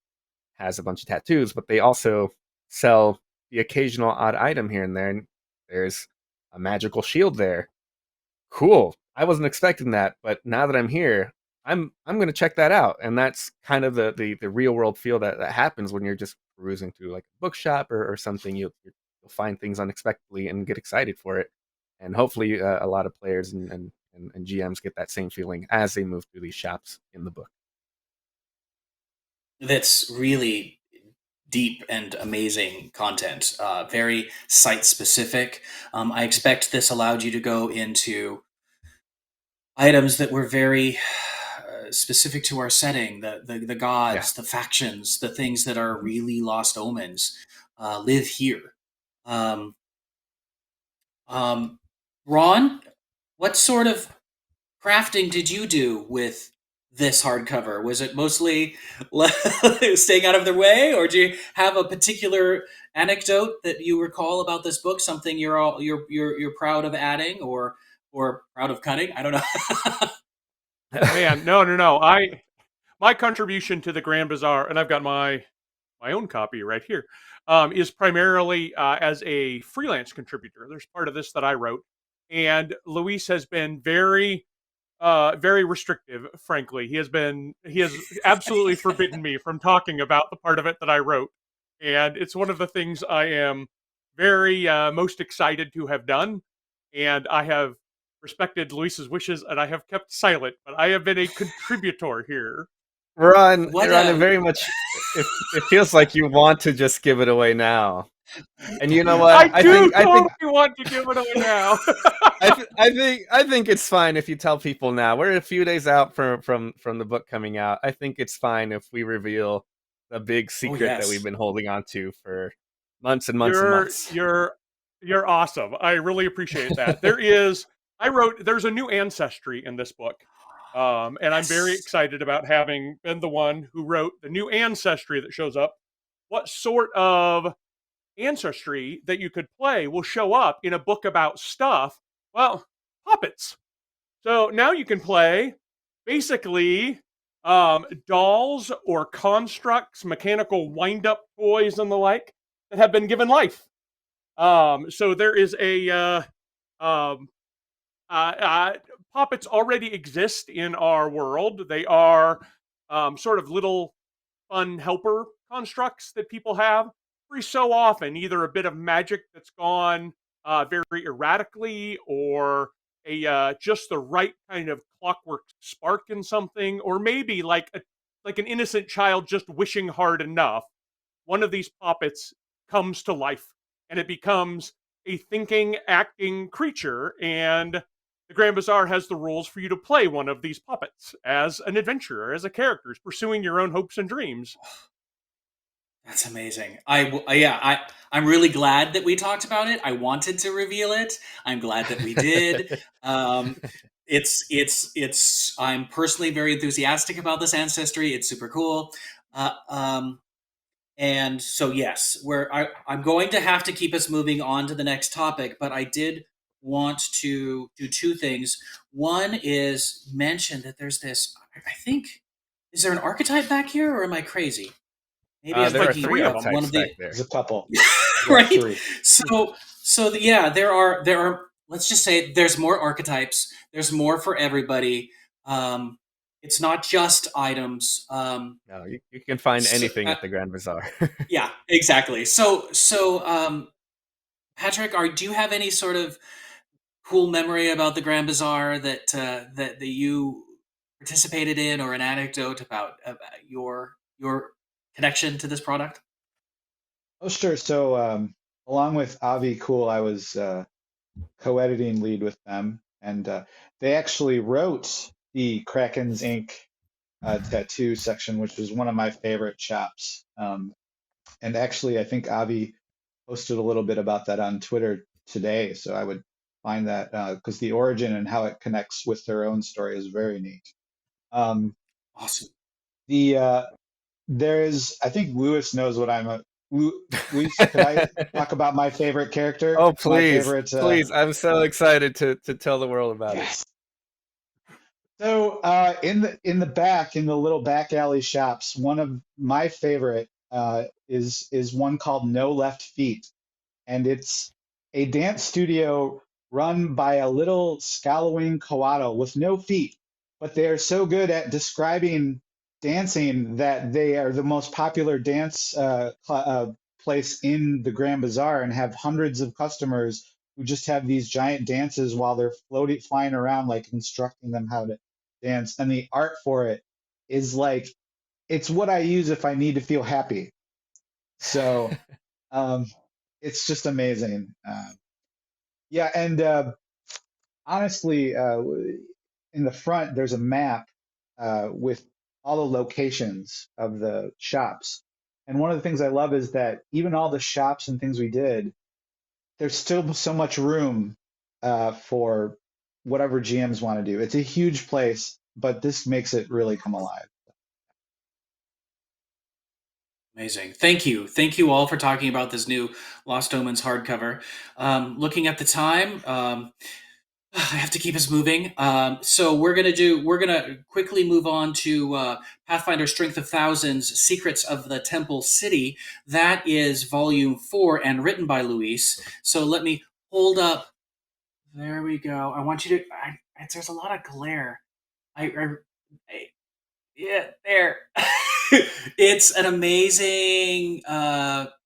has a bunch of tattoos, but they also sell the occasional odd item here and there. And there's a magical shield there. Cool. I wasn't expecting that, but now that I'm here, I'm going to check that out. And that's kind of the real world feel that happens when you're just perusing through like a bookshop or something. You'll find things unexpectedly and get excited for it. And hopefully a lot of players and GMs get that same feeling as they move through these shops in the book. That's really deep and amazing content, very site specific. I expect this allowed you to go into items that were very specific to our setting, the gods, the factions, the things that are really lost omens live here. Ron, what sort of crafting did you do with this hardcover? Was it mostly staying out of their way, or do you have a particular anecdote that you recall about this book? Something you're proud of adding or proud of cutting? I don't know. Man, no. My contribution to the Grand Bazaar, and I've got my own copy right here, is primarily as a freelance contributor. There's part of this that I wrote, and Luis has been very restrictive. Frankly, he has absolutely forbidden me from talking about the part of it that I wrote, and it's one of the things I am very most excited to have done, and I have respected Luis's wishes, and I have kept silent, but I have been a contributor here. Ron, very much, it feels like you want to just give it away now. And you know what? I think you want to give it away now. I think it's fine if you tell people now. We're a few days out from the book coming out. I think it's fine if we reveal the big secret that we've been holding on to for months and months and months. You're awesome. I really appreciate that. There's a new ancestry in this book. And I'm very excited about having been the one who wrote the new ancestry that shows up. What sort of ancestry that you could play will show up in a book about stuff? Well, puppets. So now you can play basically dolls or constructs, mechanical wind-up toys and the like that have been given life. So there is puppets already exist in our world. They are sort of little fun helper constructs that people have. Every so often, either a bit of magic that's gone very erratically, or just the right kind of clockwork spark in something, or maybe like an innocent child just wishing hard enough. One of these puppets comes to life, and it becomes a thinking, acting creature, and the Grand Bazaar has the rules for you to play one of these puppets as an adventurer, as a character, pursuing your own hopes and dreams. That's amazing. I'm really glad that we talked about it. I wanted to reveal it. I'm glad that we did. I'm personally very enthusiastic about this ancestry. It's super cool. And so, yes, I'm going to have to keep us moving on to the next topic, but I did want to do two things. One is mention that there's this, I think, is there an archetype back here, or am I crazy? Maybe I'm there are thinking three of one of the. back there. There's a couple, Right? three. There are. Let's just say there's more archetypes. There's more for everybody. It's not just items. No, you can find anything at the Grand Bazaar. Yeah, exactly. So, Patrick, do you have any sort of cool memory about the Grand Bazaar that you participated in, or an anecdote about your connection to this product? Oh, sure. So, along with Avi Cool, I was co-editing lead with them, and they actually wrote the Kraken's Ink tattoo section, which was one of my favorite shops. And actually, I think Avi posted a little bit about that on Twitter today. So I would find that because the origin and how it connects with their own story is very neat. Um, Awesome. the there is, I think Lewis knows what I'm. Luis, could I talk about my favorite character? Oh, My please, favorite. please! I'm so excited to tell the world about it. Yes. So in the back, in the little back alley shops, one of my favorite is one called No Left Feet, and it's a dance studio run by a little scallowing coatl with no feet, but they are so good at describing dancing that they are the most popular dance place in the Grand Bazaar and have hundreds of customers who just have these giant dances while they're floating, flying around, like instructing them how to dance. And the art for it is like, it's what I use if I need to feel happy. So um, it's just amazing. Yeah, and honestly, in the front, there's a map with all the locations of the shops. And one of the things I love is that even all the shops and things we did, there's still so much room for whatever GMs want to do. It's a huge place, but this makes it really come alive. Amazing. Thank you. Thank you all for talking about this new Lost Omens hardcover. Looking at the time, I have to keep us moving. So we're gonna quickly move on to Pathfinder Strength of Thousands: Secrets of the Temple City. That is volume 4 and written by Luis. So let me hold up. There we go. I want you to. There's a lot of glare. I yeah, there. It's an amazing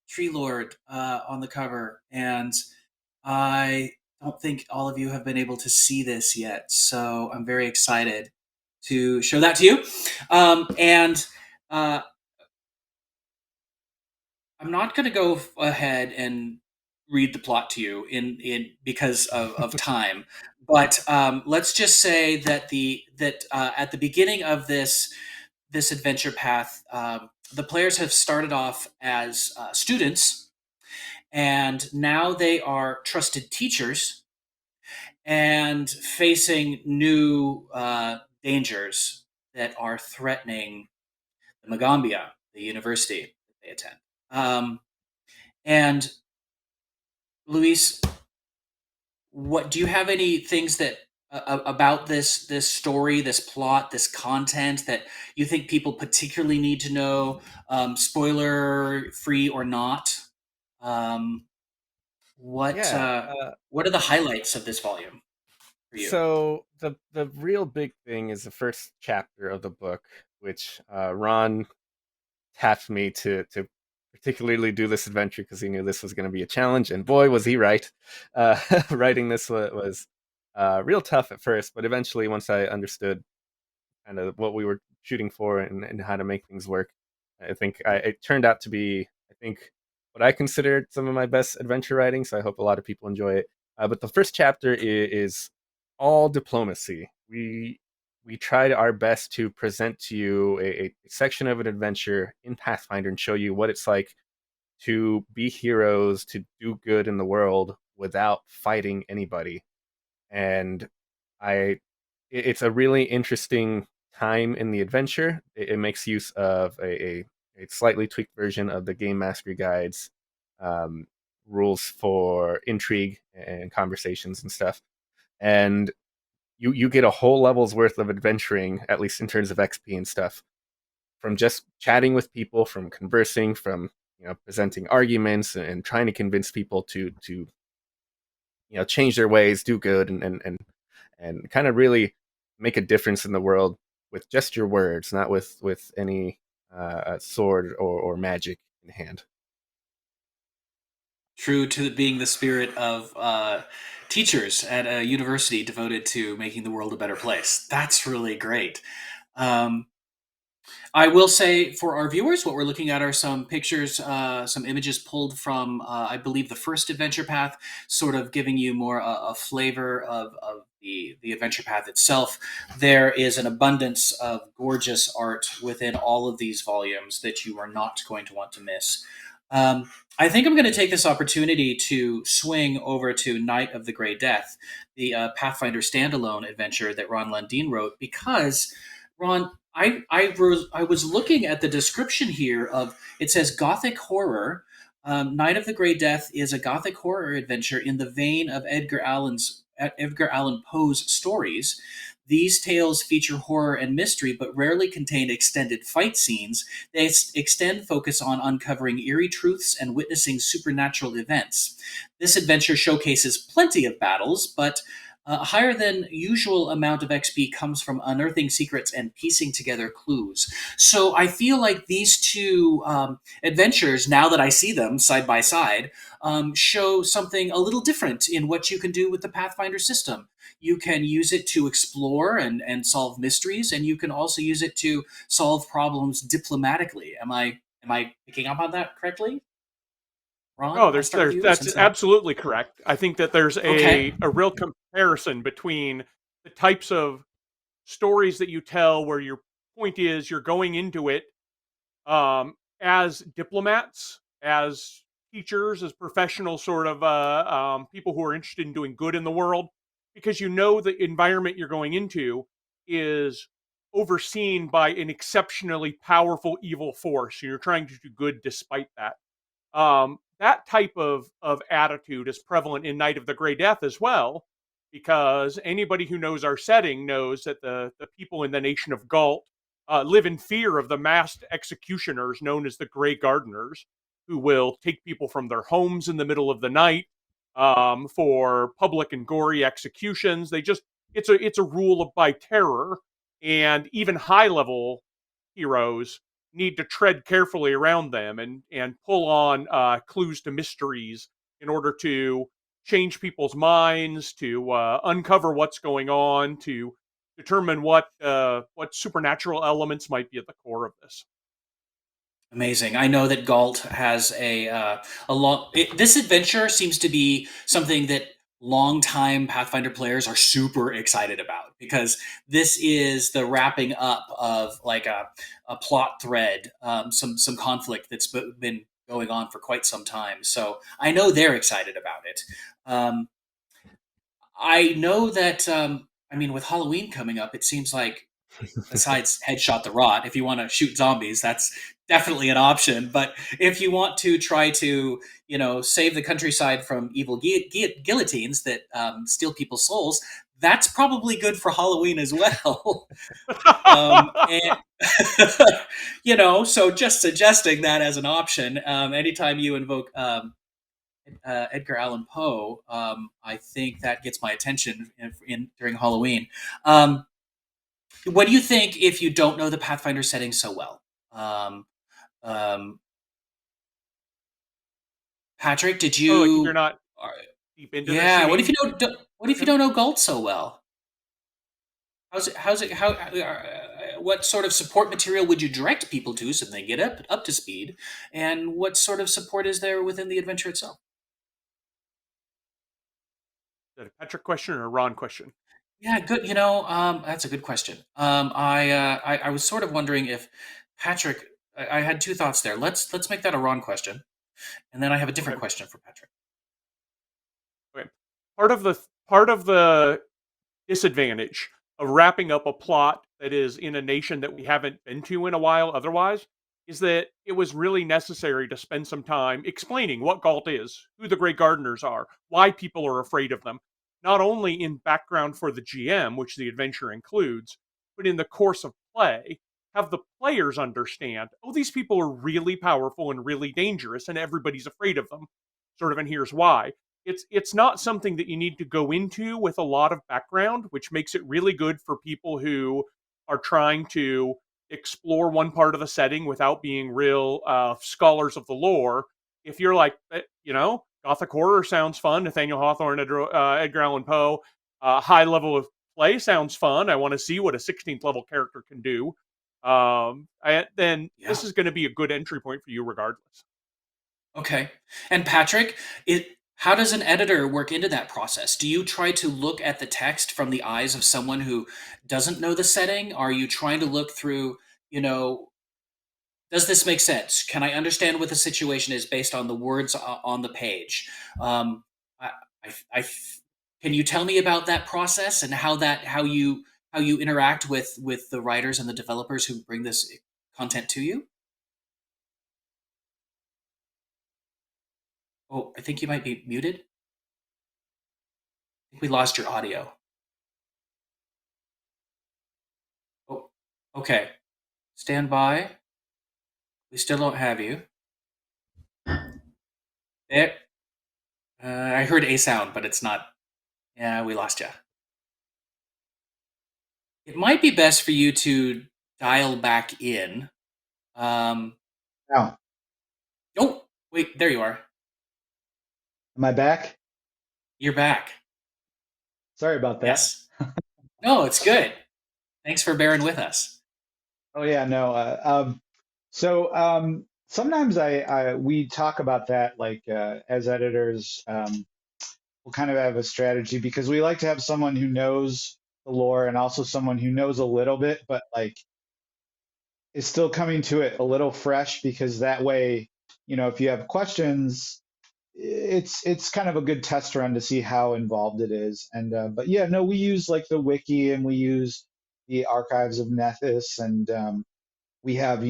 tree lord on the cover, and I don't think all of you have been able to see this yet, so I'm very excited to show that to you. And I'm not going to go ahead and read the plot to you in because of time, but let's just say that at the beginning of this adventure path, the players have started off as students, and now they are trusted teachers and facing new dangers that are threatening the Magambia, the university that they attend. And Luis, what do you have any things that about this story, this plot, this content that you think people particularly need to know, spoiler free or not? Um, what Yeah. what are the highlights of this volume for you? So the real big thing is the first chapter of the book, which Ron tapped me to particularly do this adventure because he knew this was going to be a challenge, and boy was he right. Writing this was real tough at first, but eventually, once I understood kind of what we were shooting for and how to make things work, I think it turned out to be, I think, what I considered some of my best adventure writing. So I hope a lot of people enjoy it. But the first chapter is all diplomacy. We tried our best to present to you a section of an adventure in Pathfinder and show you what it's like to be heroes, to do good in the world without fighting anybody. And it's a really interesting time in the adventure. It makes use of a slightly tweaked version of the Game Mastery Guide's rules for intrigue and conversations and stuff. And you get a whole level's worth of adventuring, at least in terms of XP and stuff, from just chatting with people, from conversing, from presenting arguments and trying to convince people to change their ways, do good, and kind of really make a difference in the world with just your words, not with any sword or magic in hand. True to being the spirit of teachers at a university devoted to making the world a better place. That's really great. I will say for our viewers, what we're looking at are some pictures, some images pulled from, I believe, the first adventure path, sort of giving you more a flavor of the adventure path itself. There is an abundance of gorgeous art within all of these volumes that you are not going to want to miss. I think I'm going to take this opportunity to swing over to Night of the Grey Death, the Pathfinder standalone adventure that Ron Lundeen wrote, because Ron, I was looking at the description here of it says Gothic horror. Night of the Grey Death is a Gothic horror adventure in the vein of Edgar Allan Poe's stories. These tales feature horror and mystery, but rarely contain extended fight scenes. They extend focus on uncovering eerie truths and witnessing supernatural events. This adventure showcases plenty of battles, but a higher than usual amount of XP comes from unearthing secrets and piecing together clues. So I feel like these two adventures, now that I see them side by side, show something a little different in what you can do with the Pathfinder system. You can use it to explore and solve mysteries, and you can also use it to solve problems diplomatically. Am I picking up on that correctly? Ron, Oh, I'll start with you that's since absolutely correct. I think that there's okay. a real comparison between the types of stories that you tell where your point is you're going into it as diplomats, as teachers, as professional sort of people who are interested in doing good in the world, because you know the environment you're going into is overseen by an exceptionally powerful evil force, and you're trying to do good despite that. That type of attitude is prevalent in Night of the Grey Death as well, because anybody who knows our setting knows that the people in the nation of Galt live in fear of the masked executioners known as the Grey Gardeners, who will take people from their homes in the middle of the night for public and gory executions. It's a rule by terror, and even high level heroes need to tread carefully around them and pull on clues to mysteries in order to change people's minds, to uncover what's going on, to determine what supernatural elements might be at the core of this. Amazing. I know that Galt has a long. This adventure seems to be something that longtime Pathfinder players are super excited about, because this is the wrapping up of like a plot thread, some conflict that's been going on for quite some time. So I know they're excited about it. Um, I know that. I mean, with Halloween coming up, it seems like besides Headshot the Rot, if you want to shoot zombies, that's definitely an option. But if you want to try to, save the countryside from evil guillotines that steal people's souls, that's probably good for Halloween as well. And so just suggesting that as an option, anytime you invoke Edgar Allan Poe, I think that gets my attention during Halloween. What do you think if you don't know the Pathfinder setting so well? Um, um, Patrick, did Oh, like if you're you? not Are, deep into this, you yeah. What if mean? you don't? What if you don't know Galt so well? How's it? How's it? What sort of support material would you direct people to so they get up to speed? And what sort of support is there within the adventure itself? Is that a Patrick question or a Ron question? Yeah, good. That's a good question. I was sort of wondering if Patrick. I had two thoughts there. Let's make that a Ron question, and then I have a different Okay. question for Patrick. Okay. Part of the disadvantage of wrapping up a plot that is in a nation that we haven't been to in a while otherwise is that it was really necessary to spend some time explaining what Galt is, who the Grey Gardeners are, why people are afraid of them, not only in background for the GM, which the adventure includes, but in the course of play, have the players understand, oh, these people are really powerful and really dangerous, and everybody's afraid of them. Sort of, and here's why. It's not something that you need to go into with a lot of background, which makes it really good for people who are trying to explore one part of the setting without being real scholars of the lore. If you're like, Gothic horror sounds fun, Nathaniel Hawthorne, Edgar Allan Poe, high level of play sounds fun. I want to see what a 16th level character can do. Then Yeah. this is going to be a good entry point for you, regardless. Okay. And Patrick, how does an editor work into that process? Do you try to look at the text from the eyes of someone who doesn't know the setting? Are you trying to look through, you know, Does this make sense? Can I understand what the situation is based on the words on the page? Um, I, I, can you tell me about that process and how you interact with the writers and the developers who bring this content to you? Oh, I think you might be muted. I think we lost your audio. Oh, okay. Stand by. We still don't have you. There. I heard a sound, but it's not. Yeah, we lost you. It might be best for you to dial back in. Now, Oh, wait, there you are. am I back? You're back. Sorry about that. Yes. No, it's good. Thanks for bearing with us. Oh yeah, no. Sometimes we talk about that like as editors, we'll kind of have a strategy because we like to have someone who knows the lore and also someone who knows a little bit, but like is still coming to it a little fresh because that way, if you have questions, it's kind of a good test run to see how involved it is. And but yeah, no, we use like the wiki and we use the archives of Nethys, and we have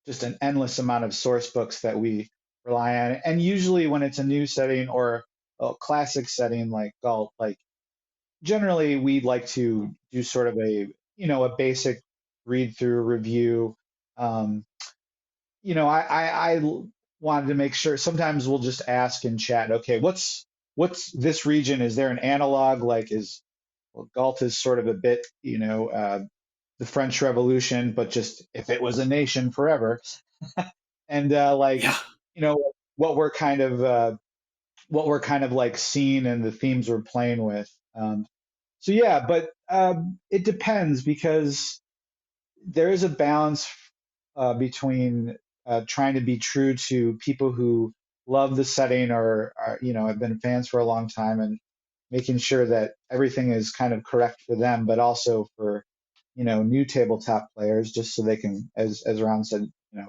just an endless amount of source books that we rely on. And usually when it's a new setting or a classic setting like Galt, like generally we like to do sort of a basic read through review. um, I wanted to make sure. Sometimes we'll just ask in chat, okay, what's this region? Is there an analog? Like, Galt is sort of a bit, the French Revolution, but just if it was a nation forever. And Yeah. what we're kind of like seeing and the themes we're playing with. So yeah, but it depends because there is a balance between trying to be true to people who love the setting or are, have been fans for a long time, and making sure that everything is kind of correct for them, but also for new tabletop players, just so they can, as Ron said,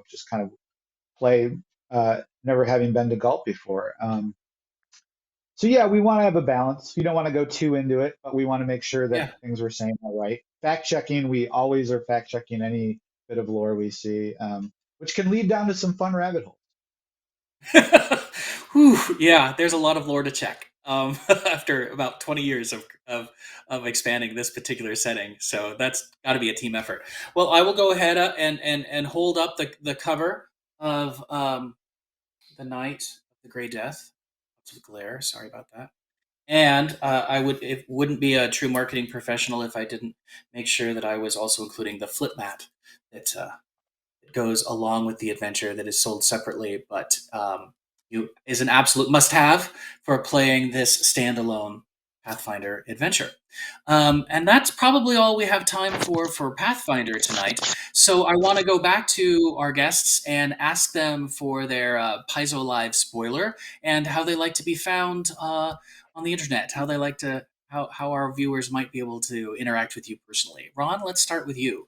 just kind of play, never having been to Gulp before. So yeah, we want to have a balance. We don't want to go too into it, but we want to make sure that Yeah. the things we're saying are right. Fact checking, we always are fact checking any bit of lore we see, which can lead down to some fun rabbit holes. Whew, yeah, there's a lot of lore to check after about 20 years of expanding this particular setting. So that's got to be a team effort. Well, I will go ahead and hold up the cover of The Night of the Grey Death. Lots of glare. Sorry about that. And it wouldn't be a true marketing professional if I didn't make sure that I was also including the flip mat that goes along with the adventure, that is sold separately, but is an absolute must-have for playing this standalone Pathfinder adventure. And that's probably all we have time for Pathfinder tonight. So I want to go back to our guests and ask them for their Paizo Live spoiler and how they like to be found on the internet, how they like to how our viewers might be able to interact with you personally. Ron, let's start with you.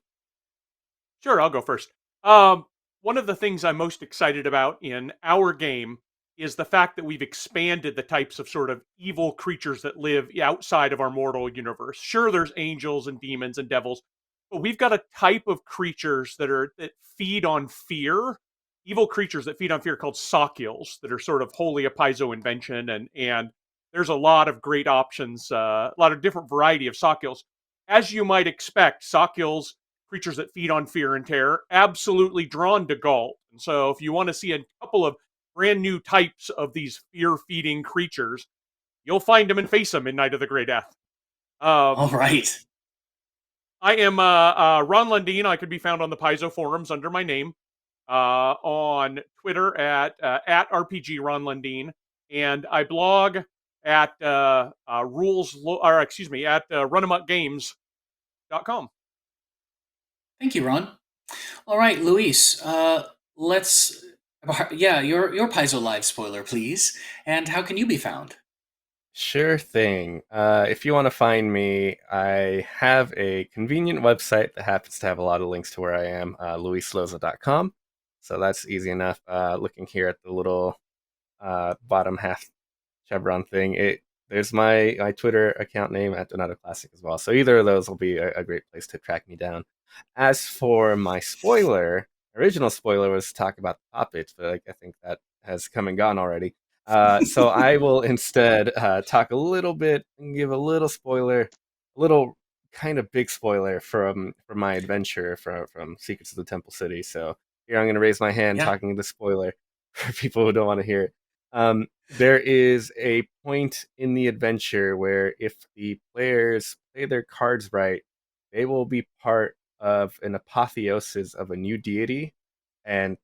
Sure, I'll go first. One of the things I'm most excited about in our game is the fact that we've expanded the types of sort of evil creatures that live outside of our mortal universe. Sure, there's angels and demons and devils, but we've got a type of creatures that feed on fear. Evil creatures that feed on fear called Sokils that are sort of wholly a Paizo invention, and there's a lot of great options, a lot of different variety of Sokils. As you might expect, Sokils, creatures that feed on fear and terror, absolutely drawn to Galt. And so if you want to see a couple of brand new types of these fear-feeding creatures, you'll find them and face them in Night of the Grey Death. All right. I am Ron Lundeen. I could be found on the Paizo forums under my name, on Twitter at RPG Ron Lundeen, and I blog at runemukgames.com. Thank you, Ron. All right, Luis. Let's. Yeah, your Paizo Live spoiler, please. And how can you be found? Sure thing. If you want to find me, I have a convenient website that happens to have a lot of links to where I am, luisloza.com. So that's easy enough. Looking here at the little bottom half chevron thing, there's my Twitter account name at Donato Classic as well. So either of those will be a great place to track me down. As for my spoiler, original spoiler was to talk about the puppets, but I think that has come and gone already. So I will instead talk a little bit and give a little spoiler, a little kind of big spoiler from my adventure from Secrets of the Temple City. So here I'm going to raise my hand talking the spoiler for people who don't want to hear it. There is a point in the adventure where if the players play their cards right, they will be part of an apotheosis of a new deity, and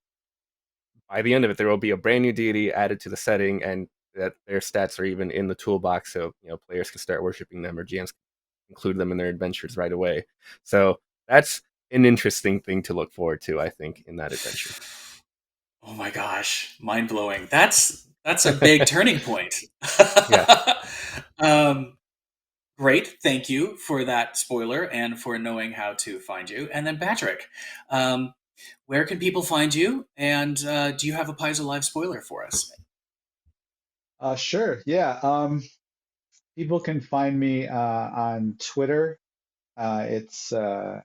by the end of it, there will be a brand new deity added to the setting, and that their stats are even in the toolbox, so players can start worshiping them, or GMs can include them in their adventures right away. So that's an interesting thing to look forward to, I think, in that adventure. Oh my gosh, mind blowing! That's a big turning point. Great, thank you for that spoiler and for knowing how to find you. And then Patrick, where can people find you? And do you have a Paizo Live spoiler for us? Sure. Yeah. People can find me on Twitter. It's HURLEPAT,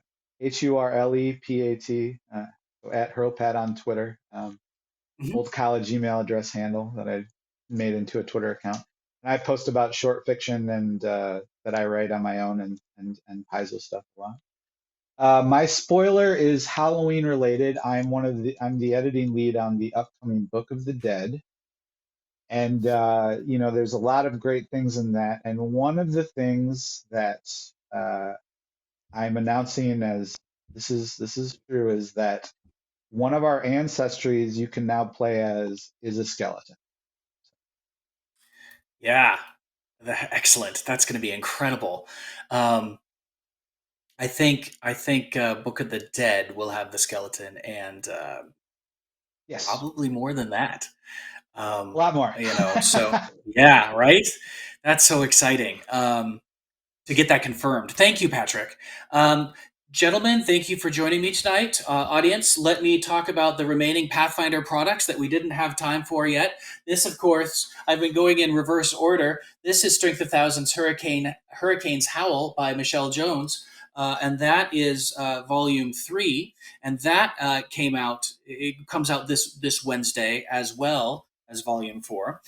at Hurlpat on Twitter. Old college email address handle that I made into a Twitter account. And I post about short fiction and that I write on my own and Paizo stuff a lot. My spoiler is Halloween related. I'm the editing lead on the upcoming Book of the Dead. And there's a lot of great things in that. And one of the things that I'm announcing as this is true is that one of our ancestries you can now play as is a skeleton. Yeah, excellent. That's going to be incredible. I think Book of the Dead will have the skeleton, and yes, probably more than that. A lot more. So yeah, right. That's so exciting to get that confirmed. Thank you, Patrick. Gentlemen, thank you for joining me tonight. Audience, let me talk about the remaining Pathfinder products that we didn't have time for yet. This, of course, I've been going in reverse order. This is Strength of Thousands Hurricanes Howl by Michelle Jones. And that is volume 3. And that came out, it comes out this Wednesday as well as volume 4.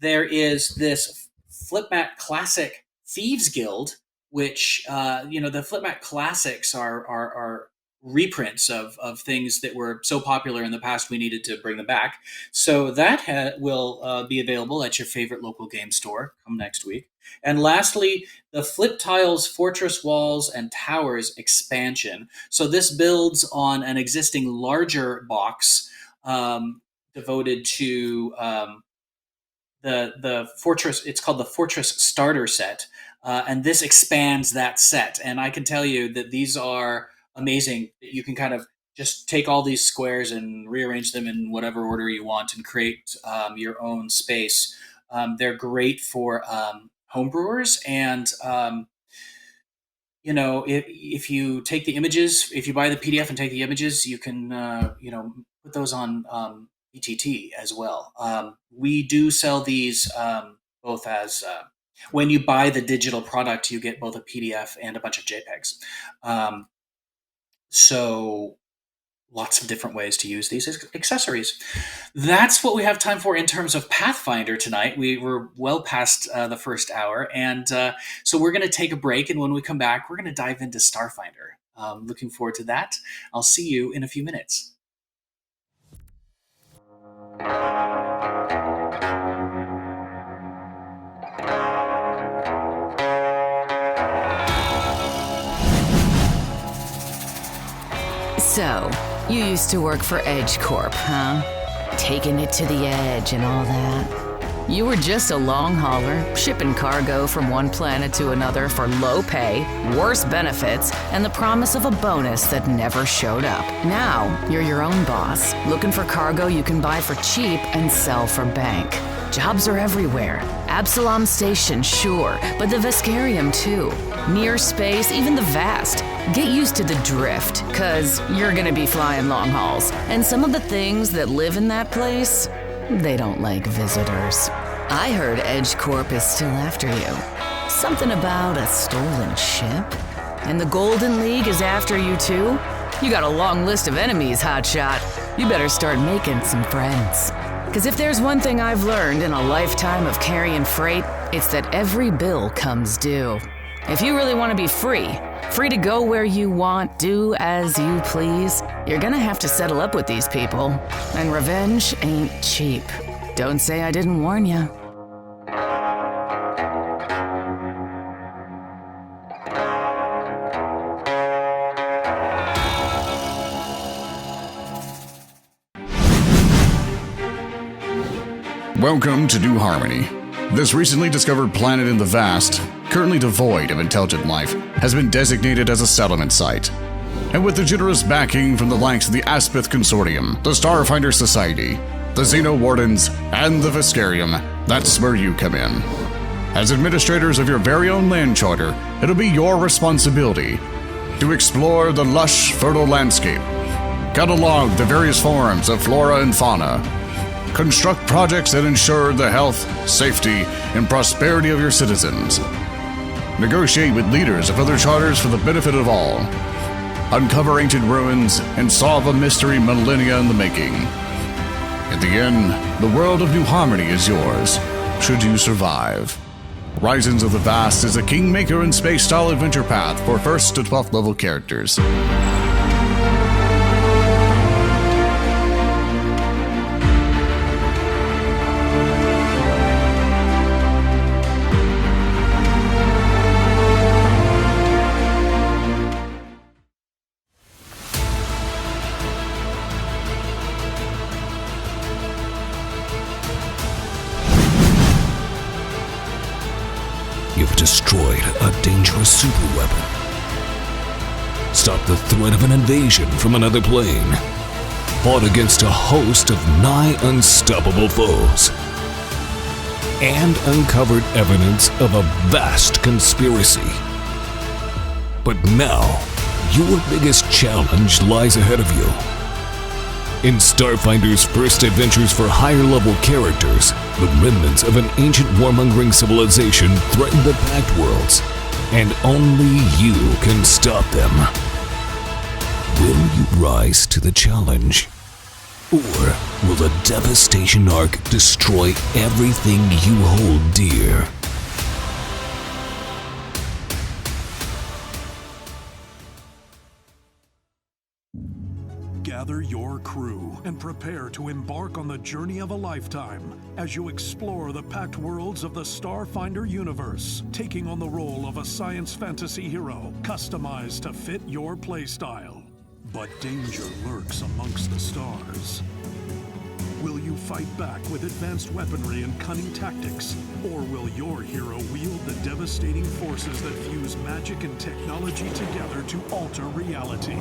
There is this Flipmat Classic Thieves Guild, which the Flipmat Classics are reprints of things that were so popular in the past we needed to bring them back. So that will be available at your favorite local game store come next week. And lastly, the Flip Tiles Fortress Walls and Towers expansion. So this builds on an existing larger box devoted to the Fortress. It's called the Fortress Starter Set. And this expands that set. And I can tell you that these are amazing. You can kind of just take all these squares and rearrange them in whatever order you want and create your own space. They're great for homebrewers. And, if you take the images, if you buy the PDF and take the images, you can, put those on BTT as well. We do sell these both as... when you buy the digital product, you get both a PDF and a bunch of JPEGs. So lots of different ways to use these accessories. That's what we have time for in terms of Pathfinder tonight. We were well past the first hour. And so we're going to take a break. And when we come back, we're going to dive into Starfinder. Looking forward to that. I'll see you in a few minutes. So, you used to work for Edge Corp, huh? Taking it to the edge and all that. You were just a long hauler, shipping cargo from one planet to another for low pay, worse benefits, and the promise of a bonus that never showed up. Now, you're your own boss, looking for cargo you can buy for cheap and sell for bank. Jobs are everywhere. Absalom Station, sure, but the Veskarium too. Near space, even the vast. Get used to the drift, cause you're gonna be flying long hauls. And some of the things that live in that place, they don't like visitors. I heard Edge Corp is still after you. Something about a stolen ship? And the Golden League is after you too? You got a long list of enemies, hotshot. You better start making some friends. Cause if there's one thing I've learned in a lifetime of carrying freight, it's that every bill comes due. If you really want to be free to go where you want, do as you please, you're gonna have to settle up with these people. And revenge ain't cheap. Don't say I didn't warn you. Welcome to New Harmony. This recently discovered planet in the vast, currently devoid of intelligent life, has been designated as a settlement site. And with the generous backing from the likes of the Aspith Consortium, the Starfinder Society, the Xeno Wardens, and the Viscarium, that's where you come in. As administrators of your very own land charter, it'll be your responsibility to explore the lush, fertile landscape, catalog the various forms of flora and fauna, construct projects that ensure the health, safety, and prosperity of your citizens. Negotiate with leaders of other charters for the benefit of all. Uncover ancient ruins and solve a mystery millennia in the making. At the end, the world of New Harmony is yours, should you survive. Horizons of the Vast is a Kingmaker and space-style adventure path for 1st to 12th level characters. You've destroyed a dangerous superweapon. Stopped the threat of an invasion from another plane. Fought against a host of nigh unstoppable foes. And uncovered evidence of a vast conspiracy. But now, your biggest challenge lies ahead of you. In Starfinder's first adventures for higher-level characters, the remnants of an ancient warmongering civilization threaten the Pact Worlds, and only you can stop them. Will you rise to the challenge? Or will the devastation arc destroy everything you hold dear? Gather your crew and prepare to embark on the journey of a lifetime as you explore the packed worlds of the Starfinder universe, taking on the role of a science fantasy hero customized to fit your playstyle. But danger lurks amongst the stars. Will you fight back with advanced weaponry and cunning tactics? Or will your hero wield the devastating forces that fuse magic and technology together to alter reality?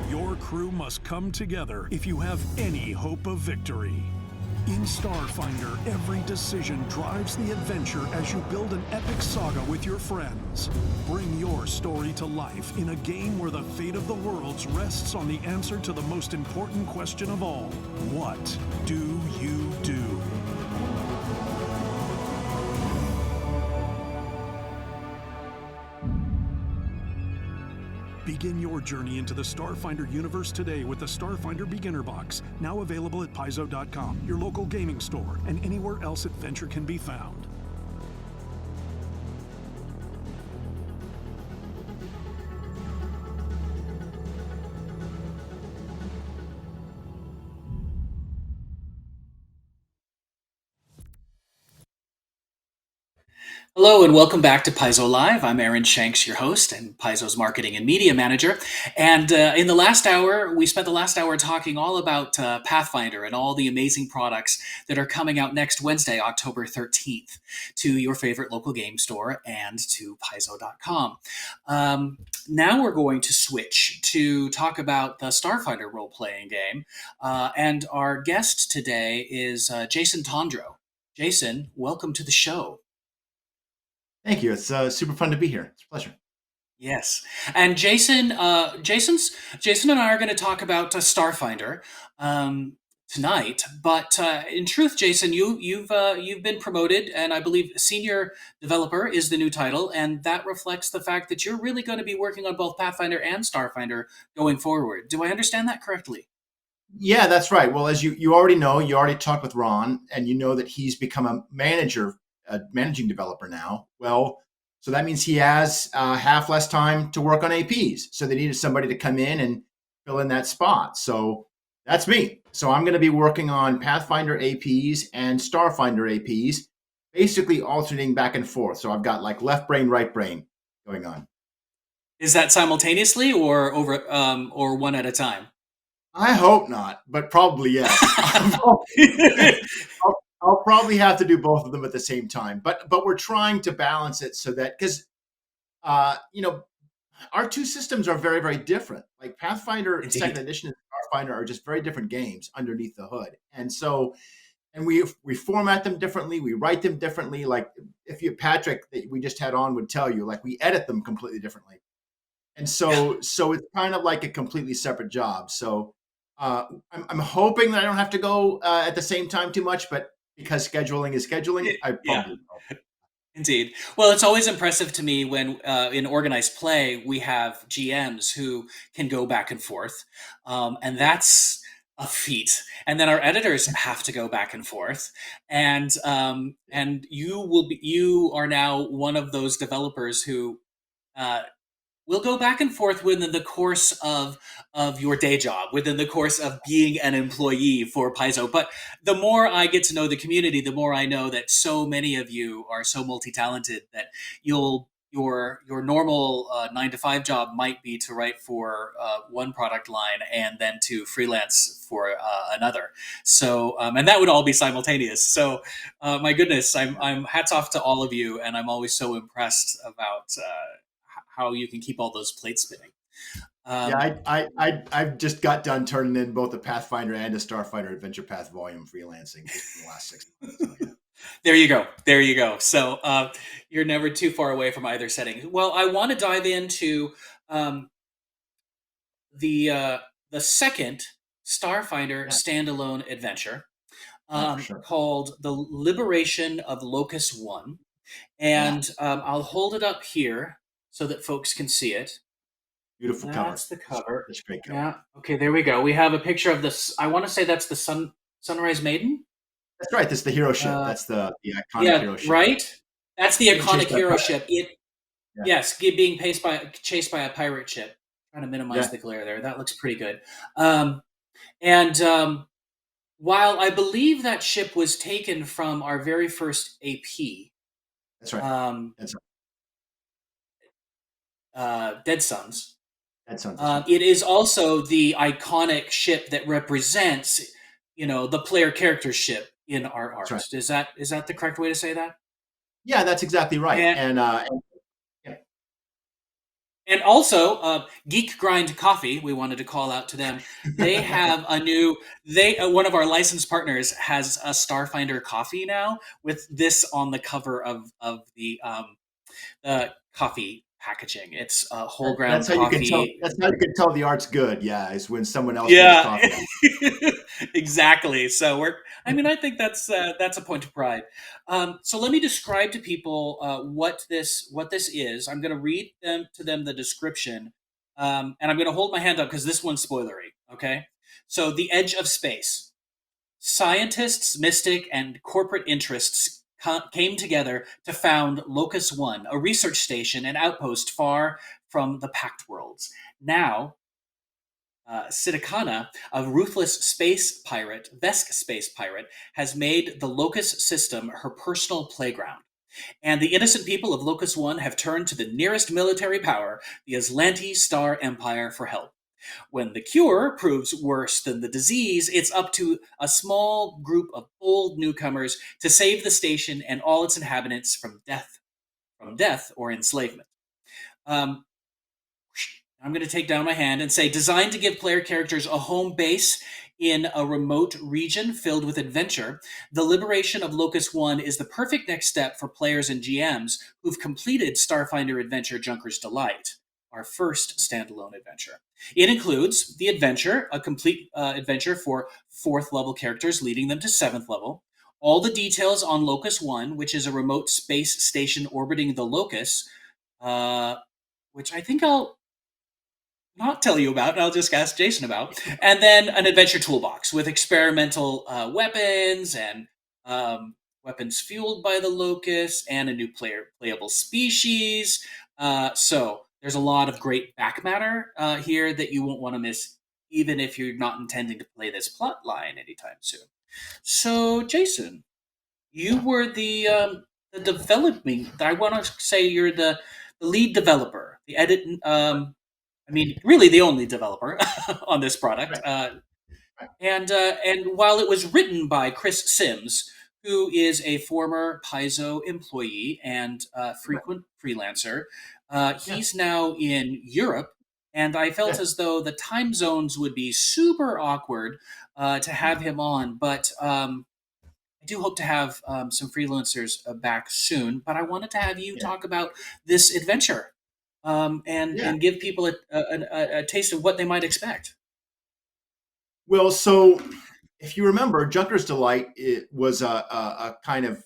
Your crew must come together if you have any hope of victory. In Starfinder, every decision drives the adventure as you build an epic saga with your friends. Bring your story to life in a game where the fate of the worlds rests on the answer to the most important question of all. What do you do? Begin your journey into the Starfinder universe today with the Starfinder Beginner Box, now available at Paizo.com, your local gaming store, and anywhere else adventure can be found. Hello and welcome back to Paizo Live. I'm Aaron Shanks, your host and Paizo's marketing and media manager. And in the last hour, we spent the last hour talking all about Pathfinder and all the amazing products that are coming out next Wednesday, October 13th, to your favorite local game store and to Paizo.com. Now we're going to switch to talk about the Starfinder role-playing game. And our guest today is Jason Tondro. Jason, welcome to the show. Thank you. It's super fun to be here. It's a pleasure. Yes, and Jason, Jason and I are going to talk about Starfinder um, tonight. But in truth, Jason, you've been promoted, and I believe senior developer is the new title, and that reflects the fact that you're really going to be working on both Pathfinder and Starfinder going forward. Do I understand that correctly? Yeah, that's right. Well, as you already know, you already talked with Ron, and you know that he's become a manager, a managing developer now. Well, so that means he has half less time to work on APs. So they needed somebody to come in and fill in that spot. So that's me. So I'm going to be working on Pathfinder APs and Starfinder APs, basically alternating back and forth. So I've got like left brain, right brain going on. Is that simultaneously or over or one at a time? I hope not, but probably yes. I'll probably have to do both of them at the same time, but we're trying to balance it so that because you know our two systems are very very different. Like Pathfinder Indeed. Second Edition and Starfinder are just very different games underneath the hood, and so we format them differently, we write them differently. Like if you Patrick that we just had on would tell you, like we edit them completely differently, and so it's kind of like a completely separate job. So I'm hoping that I don't have to go at the same time too much, but because scheduling is scheduling, I Yeah. probably will. Indeed. Well, it's always impressive to me when in organized play we have GMs who can go back and forth, and that's a feat. And then our editors have to go back and forth, and you are now one of those developers who uh, we'll go back and forth within the course of your day job, within the course of being an employee for Paizo. But the more I get to know the community, the more I know that so many of you are so multi-talented that your normal 9 to 5 job might be to write for one product line and then to freelance for another. So and that would all be simultaneous. So my goodness, I'm hats off to all of you, and I'm always so impressed about how you can keep all those plates spinning. Yeah, I've just got done turning in both a Pathfinder and a Starfinder Adventure Path volume freelancing in the last 6 months. So, yeah. There you go. There you go. So you're never too far away from either setting. Well, I want to dive into the second Starfinder standalone adventure Sure. called "The Liberation of Locus One," and I'll hold it up here so that folks can see it. Beautiful cover. That's the cover. That's great cover. Yeah. Okay. There we go. We have a picture of this. I want to say that's the Sunrise Maiden. That's right. That's the hero ship. That's the iconic hero ship. Right. That's the iconic chased by hero pirates. ship. Yes, being chased by a pirate ship. Trying to minimize the glare there. That looks pretty good. And while I believe that ship was taken from our very first AP, That's right. Dead Sons. Dead Sons. It is also the iconic ship that represents, the player character ship in our art. Right. Is that the correct way to say that? Yeah, that's exactly right. And also, Geek Grind Coffee, we wanted to call out to them. They have one of our licensed partners has a Starfinder coffee now with this on the cover of the coffee packaging. It's whole ground coffee. That's how you can tell the art's good. Yeah, is when someone else makes coffee. Exactly. So I think that's a point of pride. So let me describe to people what this is. I'm going to read to them the description, and I'm going to hold my hand up because this one's spoilery. Okay. So the edge of space. Scientists, mystic, and corporate interests came together to found Locus One, a research station and outpost far from the Pact Worlds. Now, Sidakana, a ruthless Vesk space pirate, has made the Locus system her personal playground. And the innocent people of Locus One have turned to the nearest military power, the Aslanti Star Empire, for help. When the cure proves worse than the disease, it's up to a small group of bold newcomers to save the station and all its inhabitants from death or enslavement. I'm going to take down my hand and say, designed to give player characters a home base in a remote region filled with adventure, the liberation of Locus One is the perfect next step for players and GMs who've completed Starfinder Adventure Junker's Delight. our first standalone adventure. It includes the adventure, a complete adventure for 4th level characters, leading them to 7th level. All the details on Locus 1, which is a remote space station orbiting the Locus, which I think I'll not tell you about, and I'll just ask Jason about. And then an adventure toolbox with experimental weapons and weapons fueled by the Locust and a new playable species. So there's a lot of great back matter here that you won't want to miss, even if you're not intending to play this plot line anytime soon. So, Jason, you were the developing. I want to say you're the lead developer, the edit. Really the only developer on this product. And while it was written by Chris Sims, who is a former Paizo employee and frequent freelancer, he's now in Europe. And I felt as though the time zones would be super awkward to have him on. But I do hope to have some freelancers back soon. But I wanted to have you talk about this adventure and give people a taste of what they might expect. Well, so if you remember, Junker's Delight, it was a kind of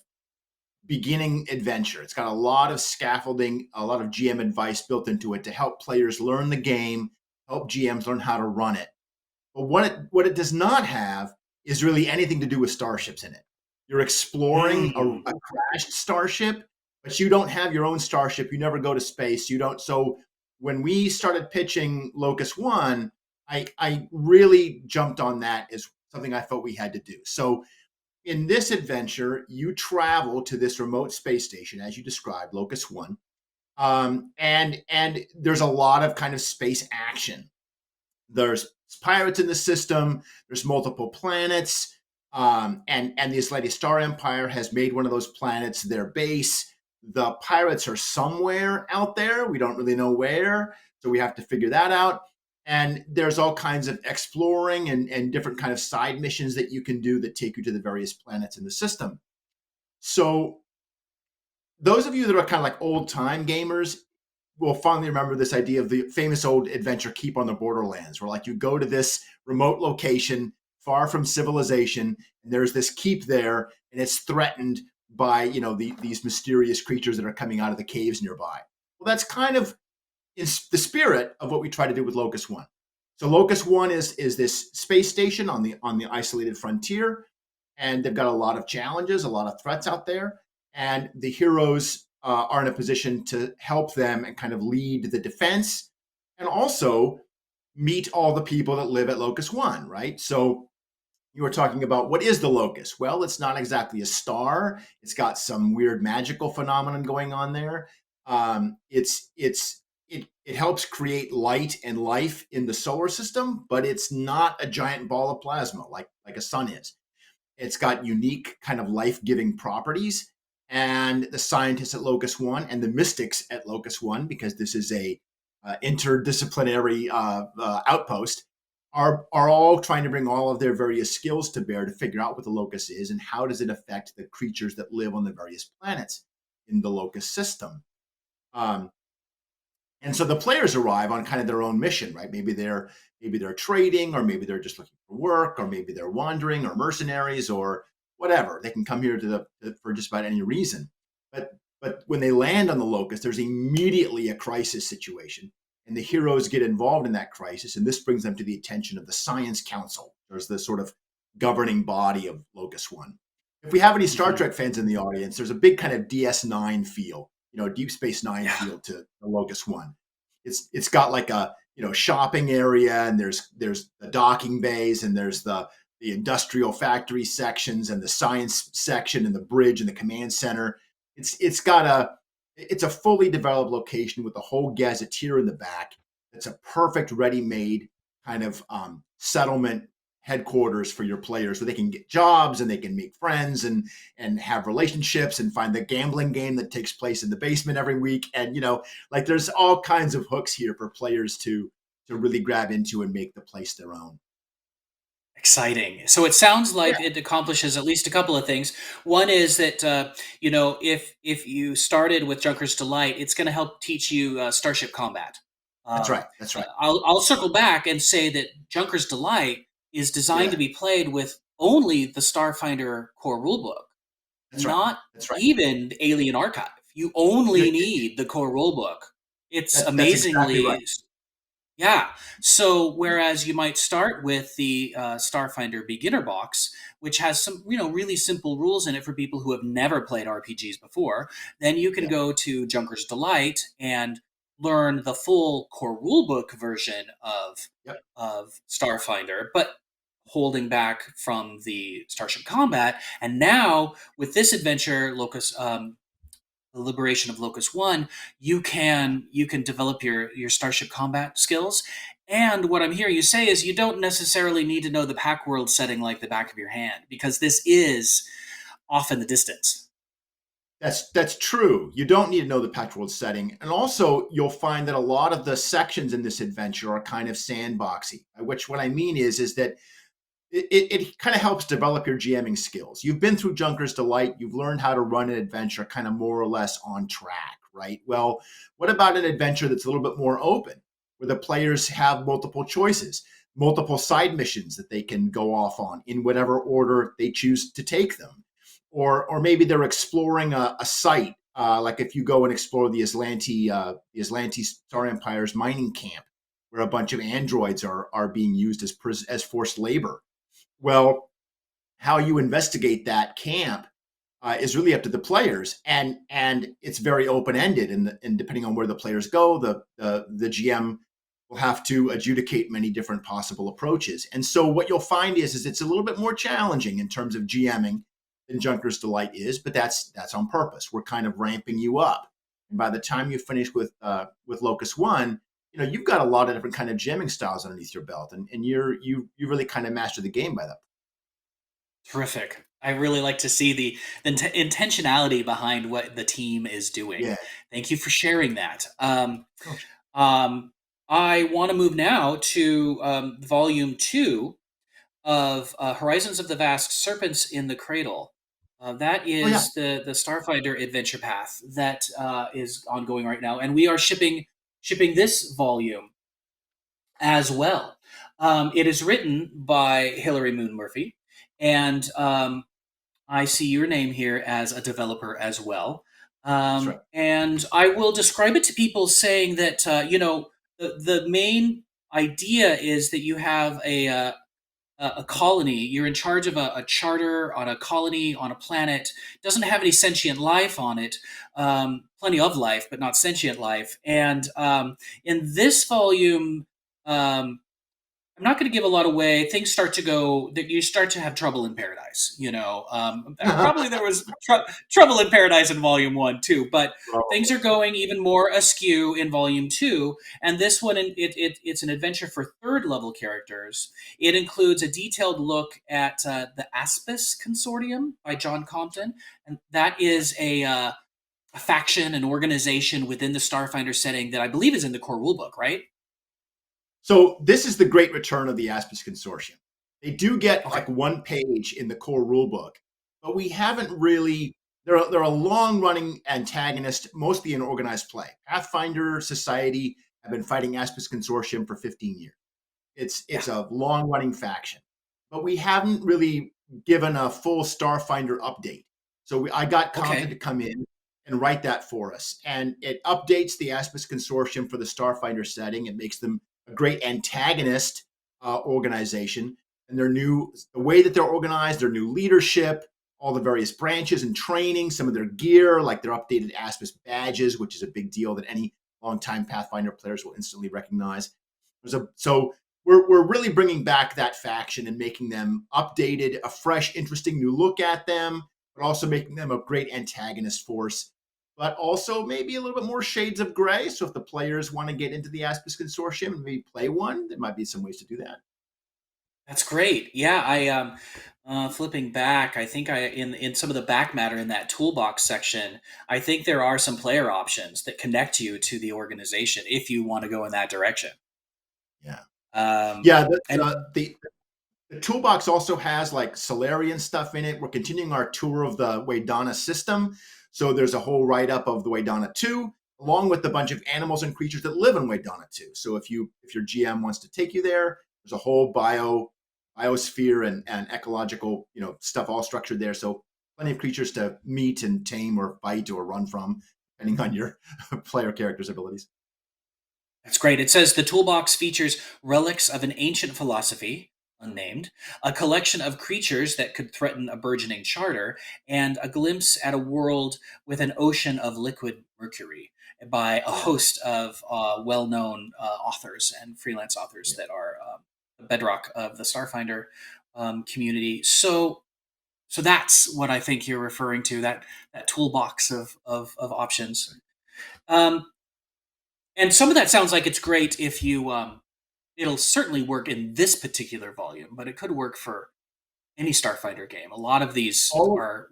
beginning adventure. It's got a lot of scaffolding, a lot of GM advice built into it to help players learn the game, help GMs learn how to run it. But what it does not have is really anything to do with starships in it. You're exploring a crashed starship, but you don't have your own starship. You never go to space. You don't. So when we started pitching Locus 1, I really jumped on that as something I felt we had to do. So in this adventure, you travel to this remote space station, as you described, Locus 1, and there's a lot of kind of space action. There's pirates in the system. There's multiple planets, and the Islandi Star Empire has made one of those planets their base. The pirates are somewhere out there. We don't really know where, so we have to figure that out. And there's all kinds of exploring and different kind of side missions that you can do that take you to the various planets in the system. So those of you that are kind of like old time gamers will fondly remember this idea of the famous old adventure Keep on the Borderlands, where like you go to this remote location far from civilization, and there's this keep there, and it's threatened by these mysterious creatures that are coming out of the caves nearby. Well, that's kind of is the spirit of what we try to do with Locus 1. So Locus 1 is this space station on the isolated frontier, and they've got a lot of challenges, a lot of threats out there, and the heroes are in a position to help them and kind of lead the defense, and also meet all the people that live at Locus 1, right? So you were talking about what is the Locus? Well, it's not exactly a star. It's got some weird magical phenomenon going on there. It helps create light and life in the solar system, but it's not a giant ball of plasma like a sun is. It's got unique kind of life-giving properties, and the scientists at Locus 1 and the mystics at Locus 1, because this is a interdisciplinary outpost, are all trying to bring all of their various skills to bear to figure out what the Locus is and how does it affect the creatures that live on the various planets in the Locus system. And so the players arrive on kind of their own mission, right? Maybe they're trading, or maybe they're just looking for work, or maybe they're wandering, or mercenaries, or whatever. They can come here for just about any reason. But when they land on the Locust, there's immediately a crisis situation, and the heroes get involved in that crisis, and this brings them to the attention of the Science Council. There's the sort of governing body of Locus 1. If we have any Star Trek fans in the audience, there's a big kind of DS9 feel. Deep Space Nine feel to the Locus 1. It's got like a shopping area, and there's the docking bays, and there's the industrial factory sections, and the science section, and the bridge, and the command center. It's a fully developed location with a whole gazetteer in the back. It's a perfect ready-made kind of settlement headquarters for your players, where they can get jobs and they can make friends and have relationships and find the gambling game that takes place in the basement every week. And there's all kinds of hooks here for players to really grab into and make the place their own. Exciting. So it sounds like it accomplishes at least a couple of things. One is that if you started with Junker's Delight, it's going to help teach you starship combat. That's right. That's right. I'll circle back and say that Junker's Delight is designed Yeah. to be played with only the Starfinder core rulebook, That's right. not That's right. even Alien Archive. You only Yeah. need the core rulebook. It's That's amazingly exactly right. yeah. So whereas you might start with the Starfinder beginner box, which has some really simple rules in it for people who have never played RPGs before, then you can Yeah. go to Junker's Delight and learn the full core rulebook version of Yep. Starfinder, but holding back from the Starship Combat. And now with this adventure, the Liberation of Locus One, you can develop your Starship Combat skills. And what I'm hearing you say is you don't necessarily need to know the Pack World setting like the back of your hand, because this is off in the distance. That's true. You don't need to know the patch world setting. And also, you'll find that a lot of the sections in this adventure are kind of sandboxy, which what I mean is that it kind of helps develop your GMing skills. You've been through Junker's Delight. You've learned how to run an adventure kind of more or less on track, right? Well, what about an adventure that's a little bit more open, where the players have multiple choices, multiple side missions that they can go off on in whatever order they choose to take them? Or maybe they're exploring a site, like if you go and explore the Aslanti Star Empire's mining camp, where a bunch of androids are being used as forced labor. Well, how you investigate that camp is really up to the players, and it's very open ended. And depending on where the players go, the GM will have to adjudicate many different possible approaches. And so what you'll find is it's a little bit more challenging in terms of GMing than Junker's Delight is, but that's on purpose. We're kind of ramping you up, and by the time you finish with Locus One, you've got a lot of different kind of GMing styles underneath your belt, and you really kind of mastered the game by that. Terrific. I really like to see the intentionality behind what the team is doing. Yeah. Thank you for sharing that. I want to move now to Volume 2 of Horizons of the Vast Serpents in the Cradle. That is the Starfinder adventure path that is ongoing right now, and we are shipping this volume as well. It is written by Hilary Moon Murphy, and I see your name here as a developer as well. Right. And I will describe it to people saying that the main idea is that you have a colony. You're in charge of a charter on a colony on a planet. Doesn't have any sentient life on it. Plenty of life, but not sentient life. And in this volume, I'm not going to give a lot away. Things start to go that you start to have trouble in paradise. Probably there was trouble in paradise in Volume 1 too, but things are going even more askew in Volume 2. And this one, it's an adventure for third level characters. It includes a detailed look at the AIRSHIPS Consortium by John Compton, and that is a faction, an organization within the Starfinder setting that I believe is in the core rulebook, right? So this is the great return of the AIRSHIPS Consortium. They do get like one page in the core rulebook, but we haven't really. They're a long-running antagonist, mostly in organized play. Pathfinder Society have been fighting AIRSHIPS Consortium for 15 years. It's a long-running faction, but we haven't really given a full Starfinder update. So I got Compton to come in and write that for us, and it updates the AIRSHIPS Consortium for the Starfinder setting. It makes them a great antagonist organization, and the way that they're organized, their new leadership, all the various branches and training, some of their gear, like their updated AIRSHIPS badges, which is a big deal that any longtime Pathfinder players will instantly recognize. So we're really bringing back that faction and making them updated, a fresh, interesting new look at them, but also making them a great antagonist force. But also maybe a little bit more shades of gray. So if the players want to get into the AIRSHIPS Consortium and maybe play one, there might be some ways to do that. That's great. Yeah, I flipping back, I think in some of the back matter in that toolbox section, I think there are some player options that connect you to the organization if you want to go in that direction. Yeah. The toolbox also has like Solarian stuff in it. We're continuing our tour of the Waydana system. So there's a whole write-up of the Waydana 2. along with a bunch of animals and creatures that live in Waydana too. So if your GM wants to take you there, there's a whole biosphere and ecological, stuff all structured there. So plenty of creatures to meet and tame or fight or run from, depending on your player character's abilities. That's great. It says the toolbox features relics of an ancient philosophy, unnamed, a collection of creatures that could threaten a burgeoning charter, and a glimpse at a world with an ocean of liquid mercury by a host of well-known authors and freelance authors that are the bedrock of the Starfinder community. So that's what I think you're referring to, that toolbox of options. And some of that sounds like it's great if you, it'll certainly work in this particular volume, but it could work for any Starfinder game. A lot of these are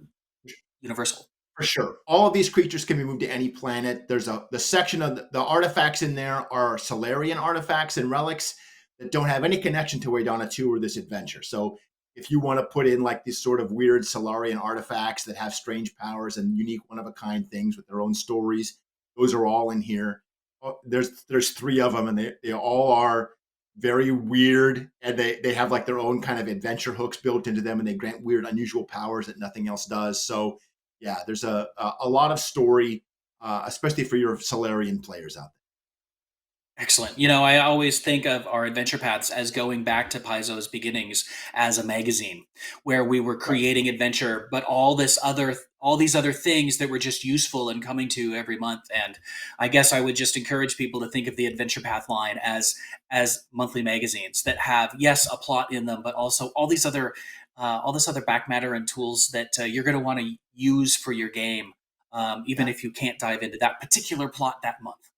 universal. For sure. All of these creatures can be moved to any planet. There's the section of the artifacts in there are Solarian artifacts and relics that don't have any connection to Waydana 2 or this adventure. So if you want to put in like these sort of weird Solarian artifacts that have strange powers and unique one-of-a-kind things with their own stories, those are all in here. There's 3 of them, and they all are very weird, and they have like their own kind of adventure hooks built into them, and they grant weird, unusual powers that nothing else does. So yeah, there's a lot of story, especially for your Solarian players out there. Excellent. I always think of our adventure paths as going back to Paizo's beginnings as a magazine, where we were creating adventure, but all these other things that were just useful and coming to every month. And I guess I would just encourage people to think of the adventure path line as monthly magazines that have, yes, a plot in them, but also all this other back matter and tools that you're going to want to use for your game, even if you can't dive into that particular plot that month.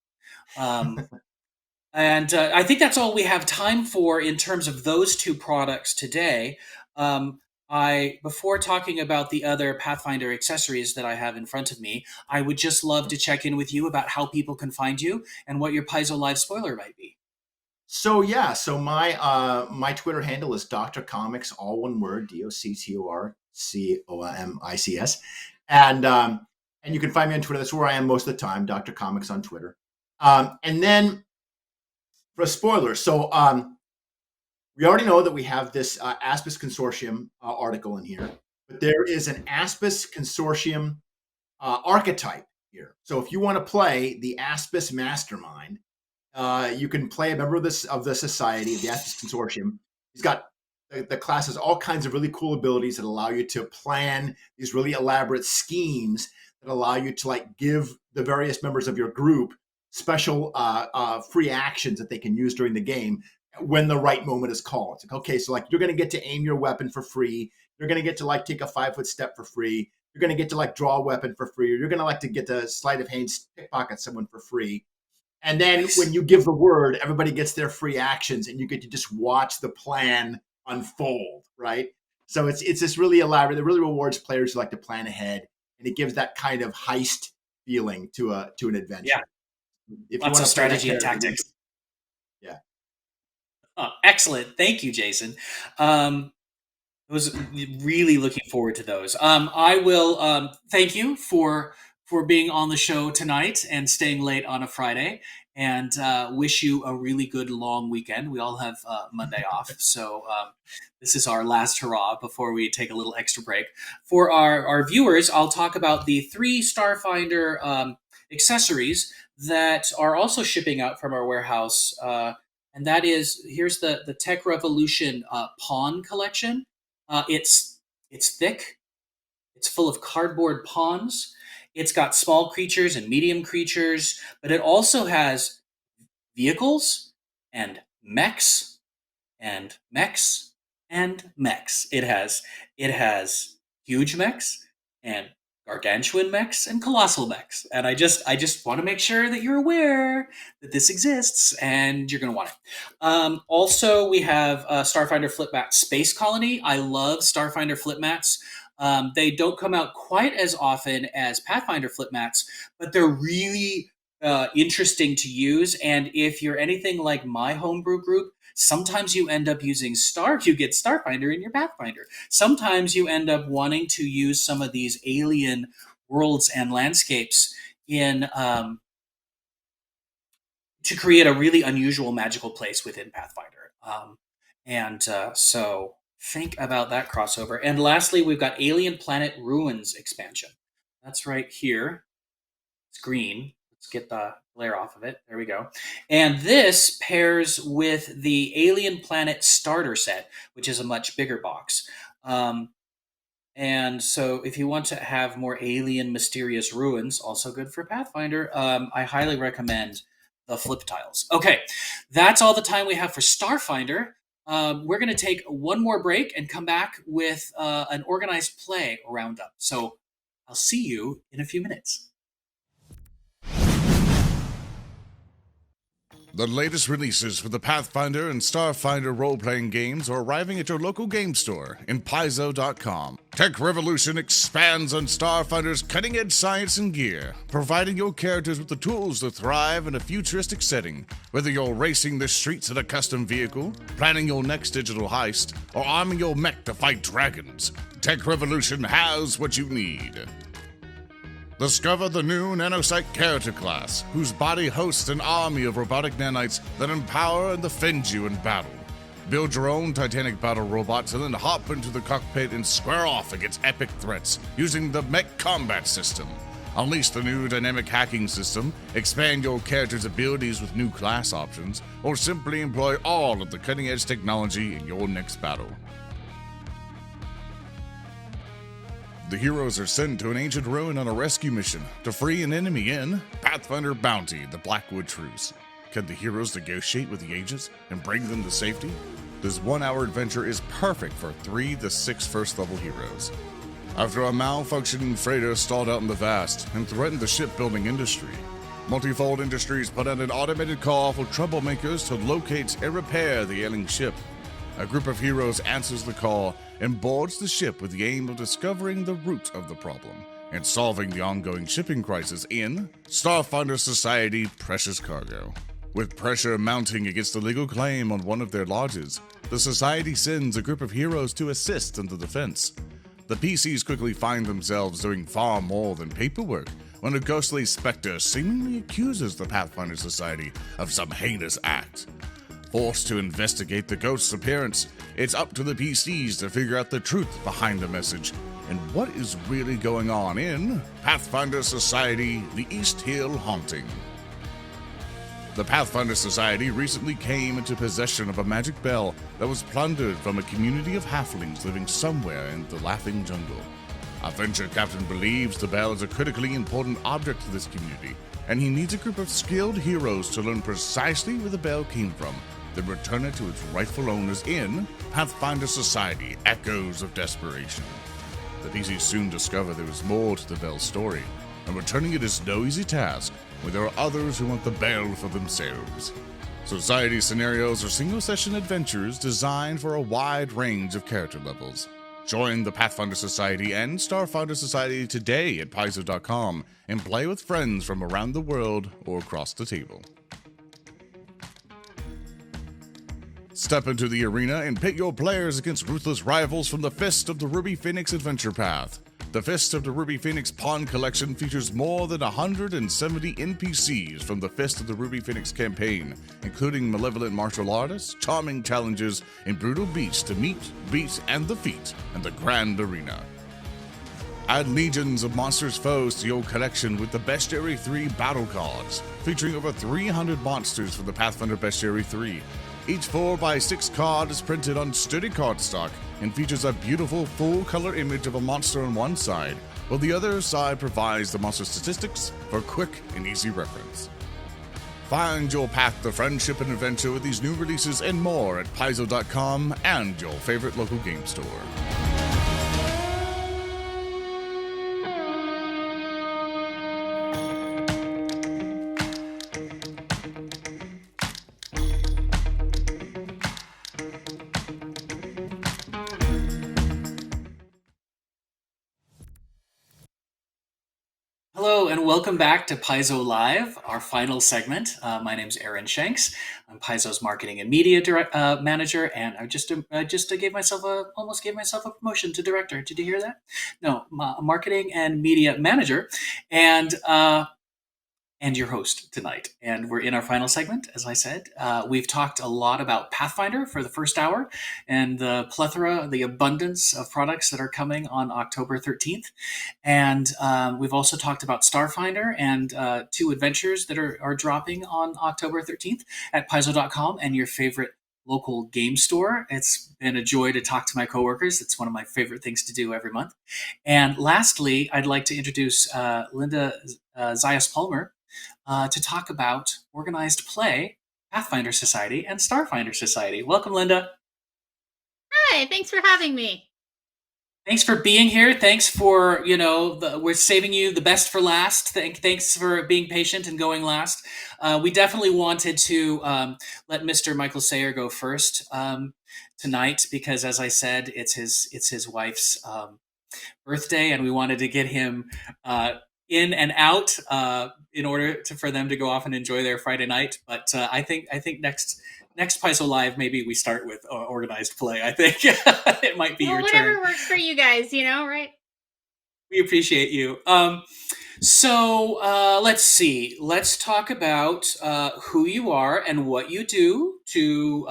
And I think that's all we have time for in terms of those 2 products today. Before talking about the other Pathfinder accessories that I have in front of me, I would just love to check in with you about how people can find you and what your Paizo Live spoiler might be. So my Twitter handle is Dr. Comics, all one word, DoctorComics, and you can find me on Twitter. That's where I am most of the time, Dr. Comics on Twitter. And then for a spoiler, so we already know that we have this ASPIS Consortium article in here, but there is an ASPIS Consortium archetype here. So if you want to play the ASPIS Mastermind, you can play a member of the society, of the ASPIS Consortium. He's got the class has all kinds of really cool abilities that allow you to plan these really elaborate schemes that allow you to like give the various members of your group special free actions that they can use during the game when the right moment is called. It's like, okay, so like you're going to get to aim your weapon for free. You're going to get to like take a 5-foot step for free. You're going to get to like draw a weapon for free. Or you're going to like to get to sleight of hand pickpocket someone for free. And then when you give the word, everybody gets their free actions, and you get to just watch the plan unfold, right? So it's this really elaborate. It really rewards players who like to plan ahead, and it gives that kind of heist feeling to an adventure. Yeah. If lots of strategy and tactics. Yeah. Oh, excellent. Thank you, Jason. I was really looking forward to those. I will thank you for being on the show tonight and staying late on a Friday, and wish you a really good long weekend. We all have Monday off, so this is our last hurrah before we take a little extra break. For our viewers, I'll talk about the 3 Starfinder accessories that are also shipping out from our warehouse, and that is, here's the Tech Revolution pawn collection. It's thick, it's full of cardboard pawns, it's got small creatures and medium creatures, but it also has vehicles and mechs and mechs and mechs. It has huge mechs and gargantuan mechs and colossal mechs. And I just want to make sure that you're aware that this exists, and you're going to want it. Also, we have Starfinder Flipmat Space Colony. I love Starfinder Flipmats. They don't come out quite as often as Pathfinder Flipmats, but they're really interesting to use. And if you're anything like my homebrew group, sometimes you end up using you get Starfinder in your Pathfinder. Sometimes you end up wanting to use some of these alien worlds and landscapes in to create a really unusual magical place within Pathfinder. So think about that crossover. And lastly, we've got Alien Planet Ruins expansion. That's right here. It's green. Let's get the glare off of it. There we go. And this pairs with the Alien Planet starter set, which is a much bigger box. And so if you want to have more alien mysterious ruins, also good for Pathfinder, I highly recommend the flip tiles. Okay, that's all the time we have for Starfinder. We're going to take one more break and come back with an organized play roundup. So I'll see you in a few minutes. The latest releases for the Pathfinder and Starfinder role-playing games are arriving at your local game store in Paizo.com. Tech Revolution expands on Starfinder's cutting-edge science and gear, providing your characters with the tools to thrive in a futuristic setting. Whether you're racing the streets in a custom vehicle, planning your next digital heist, or arming your mech to fight dragons, Tech Revolution has what you need. Discover the new Nanocyte character class, whose body hosts an army of robotic nanites that empower and defend you in battle. Build your own Titanic battle robots and then hop into the cockpit and square off against epic threats using the Mech Combat System. Unleash the new dynamic hacking system, expand your character's abilities with new class options, or simply employ all of the cutting-edge technology in your next battle. The heroes are sent to an ancient ruin on a rescue mission to free an enemy in Pathfinder Bounty, the Blackwood Truce. Can the heroes negotiate with the agents and bring them to safety? This 1-hour adventure is perfect for 3 to 6 first-level heroes. After a malfunctioning freighter stalled out in the vast and threatened the shipbuilding industry, Multifold Industries put out an automated call for troublemakers to locate and repair the ailing ship. A group of heroes answers the call and boards the ship with the aim of discovering the root of the problem and solving the ongoing shipping crisis in Starfinder Society Precious Cargo. With pressure mounting against a legal claim on one of their lodges, the Society sends a group of heroes to assist in the defense. The PCs quickly find themselves doing far more than paperwork when a ghostly specter seemingly accuses the Pathfinder Society of some heinous act. Forced to investigate the ghost's appearance, it's up to the PCs to figure out the truth behind the message and what is really going on in Pathfinder Society, the East Hill Haunting. The Pathfinder Society recently came into possession of a magic bell that was plundered from a community of halflings living somewhere in the Laughing Jungle. Our venture captain believes the bell is a critically important object to this community, and he needs a group of skilled heroes to learn precisely where the bell came from, then return it to its rightful owners in Pathfinder Society, Echoes of Desperation. The PCs soon discover there is more to the bell's story, and returning it is no easy task when there are others who want the bell for themselves. Society scenarios are single-session adventures designed for a wide range of character levels. Join the Pathfinder Society and Starfinder Society today at Paizo.com and play with friends from around the world or across the table. Step into the arena and pit your players against ruthless rivals from the Fist of the Ruby Phoenix adventure path. The Fist of the Ruby Phoenix Pawn Collection features more than 170 NPCs from the Fist of the Ruby Phoenix campaign, including malevolent martial artists, charming challenges, and brutal beasts to meet, beat, and defeat in the Grand Arena. Add legions of monsters foes to your collection with the Bestiary 3 battle cards, featuring over 300 monsters from the Pathfinder Bestiary 3. Each 4x6 card is printed on sturdy cardstock and features a beautiful full-color image of a monster on one side, while the other side provides the monster statistics for quick and easy reference. Find your path to friendship and adventure with these new releases and more at Paizo.com and your favorite local game store. Hello and welcome back to Paizo Live, our final segment. My name's Aaron Shanks. I'm Paizo's marketing and media manager, and I just almost gave myself a promotion to director. Did you hear that? No, marketing and media manager, and and your host tonight. And we're in our final segment, as I said. We've talked a lot about Pathfinder for the first hour and the plethora, the abundance of products that are coming on October 13th. And we've also talked about Starfinder and 2 adventures that are dropping on October 13th at Paizo.com and your favorite local game store. It's been a joy to talk to my coworkers. It's one of my favorite things to do every month. And lastly, I'd like to introduce Linda Zayas-Palmer to talk about organized play, Pathfinder Society, and Starfinder Society. Welcome, Linda. Hi, thanks for having me. Thanks for being here. Thanks for, we're saving you the best for last. Thanks for being patient and going last. We definitely wanted to let Mr. Michael Sayer go first tonight because, as I said, it's his wife's birthday, and we wanted to get him in and out in order for them to go off and enjoy their Friday night. But I think next Paizo Live, maybe we start with organized play. I think it might be your turn. Whatever works for you guys, right? We appreciate you. So let's see. Let's talk about who you are and what you do to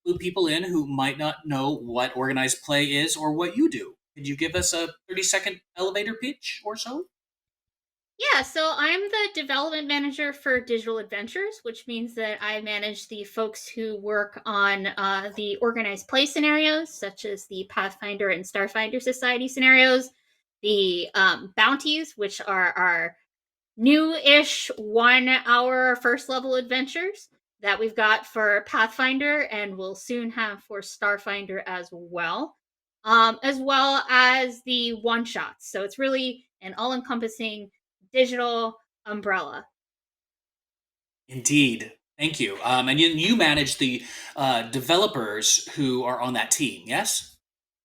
clue people in who might not know what organized play is or what you do. Could you give us a 30-second elevator pitch or so? Yeah, so I'm the development manager for Digital Adventures, which means that I manage the folks who work on the organized play scenarios, such as the Pathfinder and Starfinder Society scenarios, the bounties, which are our new-ish 1-hour first-level adventures that we've got for Pathfinder and will soon have for Starfinder as well as the one-shots. So it's really an all-encompassing digital umbrella. Indeed. Thank you. And you manage the developers who are on that team, yes?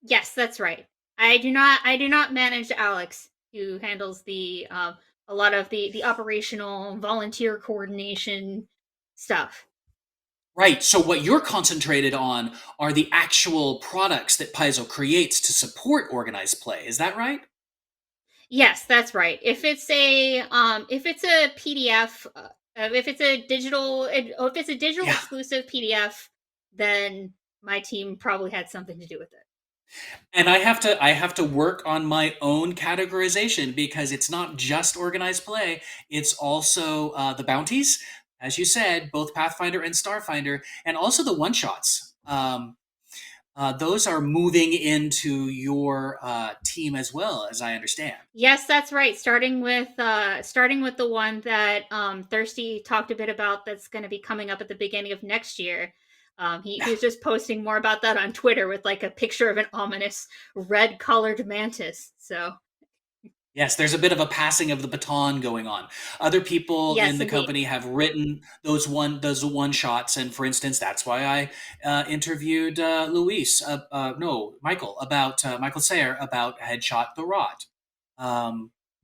Yes, that's right. I do not manage Alex, who handles the a lot of the operational volunteer coordination stuff. Right. So what you're concentrated on are the actual products that Paizo creates to support organized play. Is that right? Yes, that's right. If it's a PDF, if it's a digital exclusive PDF, then my team probably had something to do with it. And I have to work on my own categorization because it's not just organized play. It's also the bounties, as you said, both Pathfinder and Starfinder, and also the one-shots. Those are moving into your team as well, as I understand. Yes, that's right. Starting with the one that Thirsty talked a bit about, that's going to be coming up at the beginning of next year. He was just posting more about that on Twitter with like a picture of an ominous red-colored mantis. So. Yes, there's a bit of a passing of the baton going on. Other people in the company have written those one shots, and for instance, that's why I interviewed Michael Sayer about Headshot the Rod.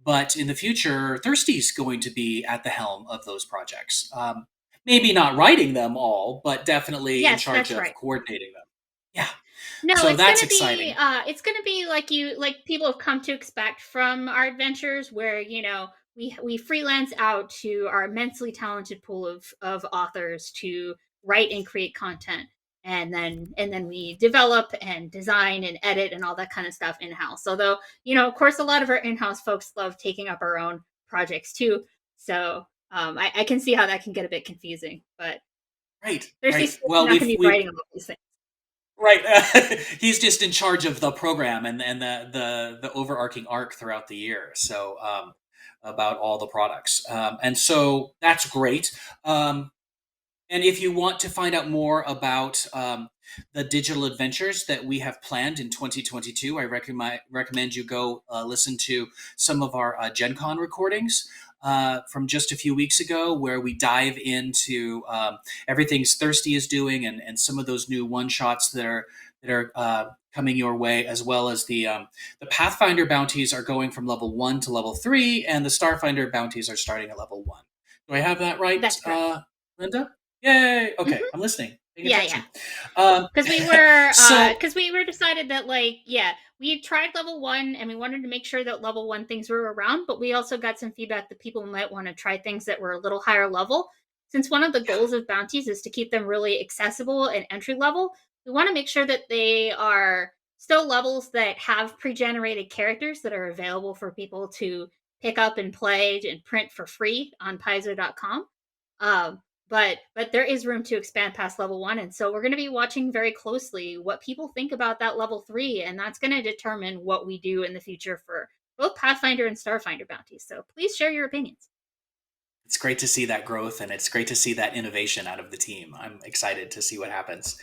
But in the future, Thirsty's going to be at the helm of those projects. Maybe not writing them all, but definitely in charge of coordinating them. Yeah. No, so it's that's gonna exciting. It's going to be like people have come to expect from our adventures, where we freelance out to our immensely talented pool of authors to write and create content, and then we develop and design and edit and all that kind of stuff in-house. Although of course, a lot of our in-house folks love taking up our own projects too. So I can see how that can get a bit confusing, but right. Well, not going to be writing all these things. Right, he's just in charge of the program and the overarching arc throughout the year. So about all the products, and so that's great. And if you want to find out more about the digital adventures that we have planned in 2022, I recommend you go listen to some of our Gen Con recordings from just a few weeks ago, where we dive into everything Thirsty is doing and some of those new one-shots that are coming your way, as well as the Pathfinder bounties are going from level 1 to level 3, and the Starfinder bounties are starting at level 1. Do I have that right, That's correct. Linda? Yay! Okay, I'm listening. paying Yeah, attention. because we were So decided that, like, yeah, we tried level 1 and we wanted to make sure that level 1 things were around, but we also got some feedback that people might want to try things that were a little higher level. Since one of the goals of bounties is to keep them really accessible and entry level, we want to make sure that they are still levels that have pre-generated characters that are available for people to pick up and play and print for free on paizo.com. But there is room to expand past level 1, and so we're going to be watching very closely what people think about that level 3, and that's going to determine what we do in the future for both Pathfinder and Starfinder bounties. So please share your opinions. it's great to see that growth, and it's great to see that innovation out of the team. I'm excited to see what happens.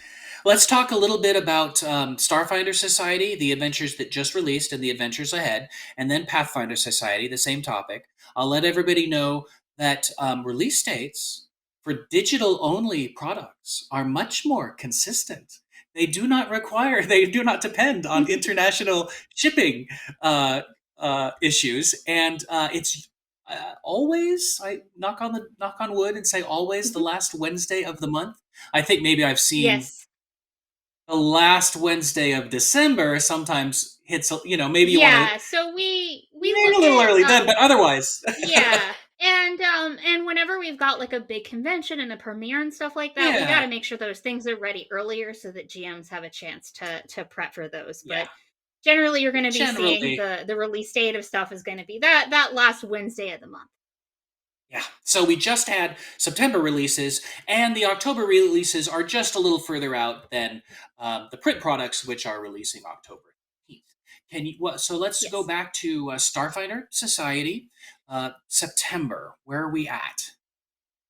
Let's talk a little bit about Starfinder Society, the adventures that just released, and the adventures ahead, and then Pathfinder Society, the same topic. I'll let everybody know that release dates for digital-only products are much more consistent. They do not depend on international shipping issues, and it's always, I knock on wood and say always the last Wednesday of the month. I think maybe I've seen Yes. the last Wednesday of December sometimes hits, maybe you want Yeah, so we to a look little at early then, but otherwise. yeah. And whenever we've got like a big convention and a premiere and stuff like that, we Yeah. got to make sure those things are ready earlier so that GMs have a chance to prep for those. Yeah. But generally, you're going to be Generally. seeing the release date of stuff is going to be that last Wednesday of the month. Yeah. So we just had September releases, and the October releases are just a little further out than the print products, which are releasing October 18th. So let's go back to Starfinder Society. September, where are we at?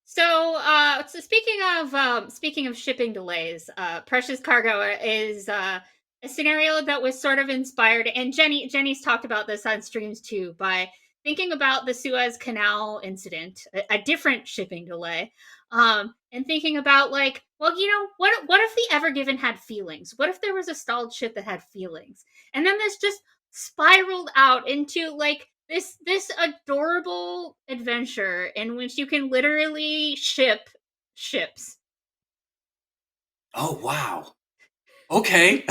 So speaking of shipping delays, Precious Cargo is a scenario that was sort of inspired, and Jenny's talked about this on streams too, by thinking about the Suez Canal incident, a different shipping delay, and thinking about, like, well, what if the Ever Given had feelings? What if there was a stalled ship that had feelings? And then this just spiraled out into, like, this adorable adventure in which you can literally ship ships. Oh, wow. Okay.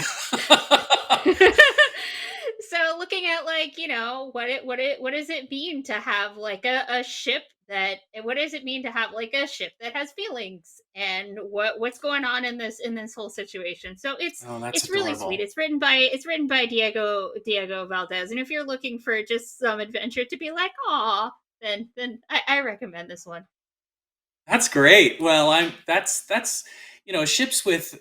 So looking at, like, what does it mean to have like a ship what does it mean to have like a ship that has feelings, and what's going on in this whole situation. So it's really adorable. sweet. It's written by Diego Valdez, and if you're looking for just some adventure to be like, aw, then I recommend this one. That's great. Well, that's ships with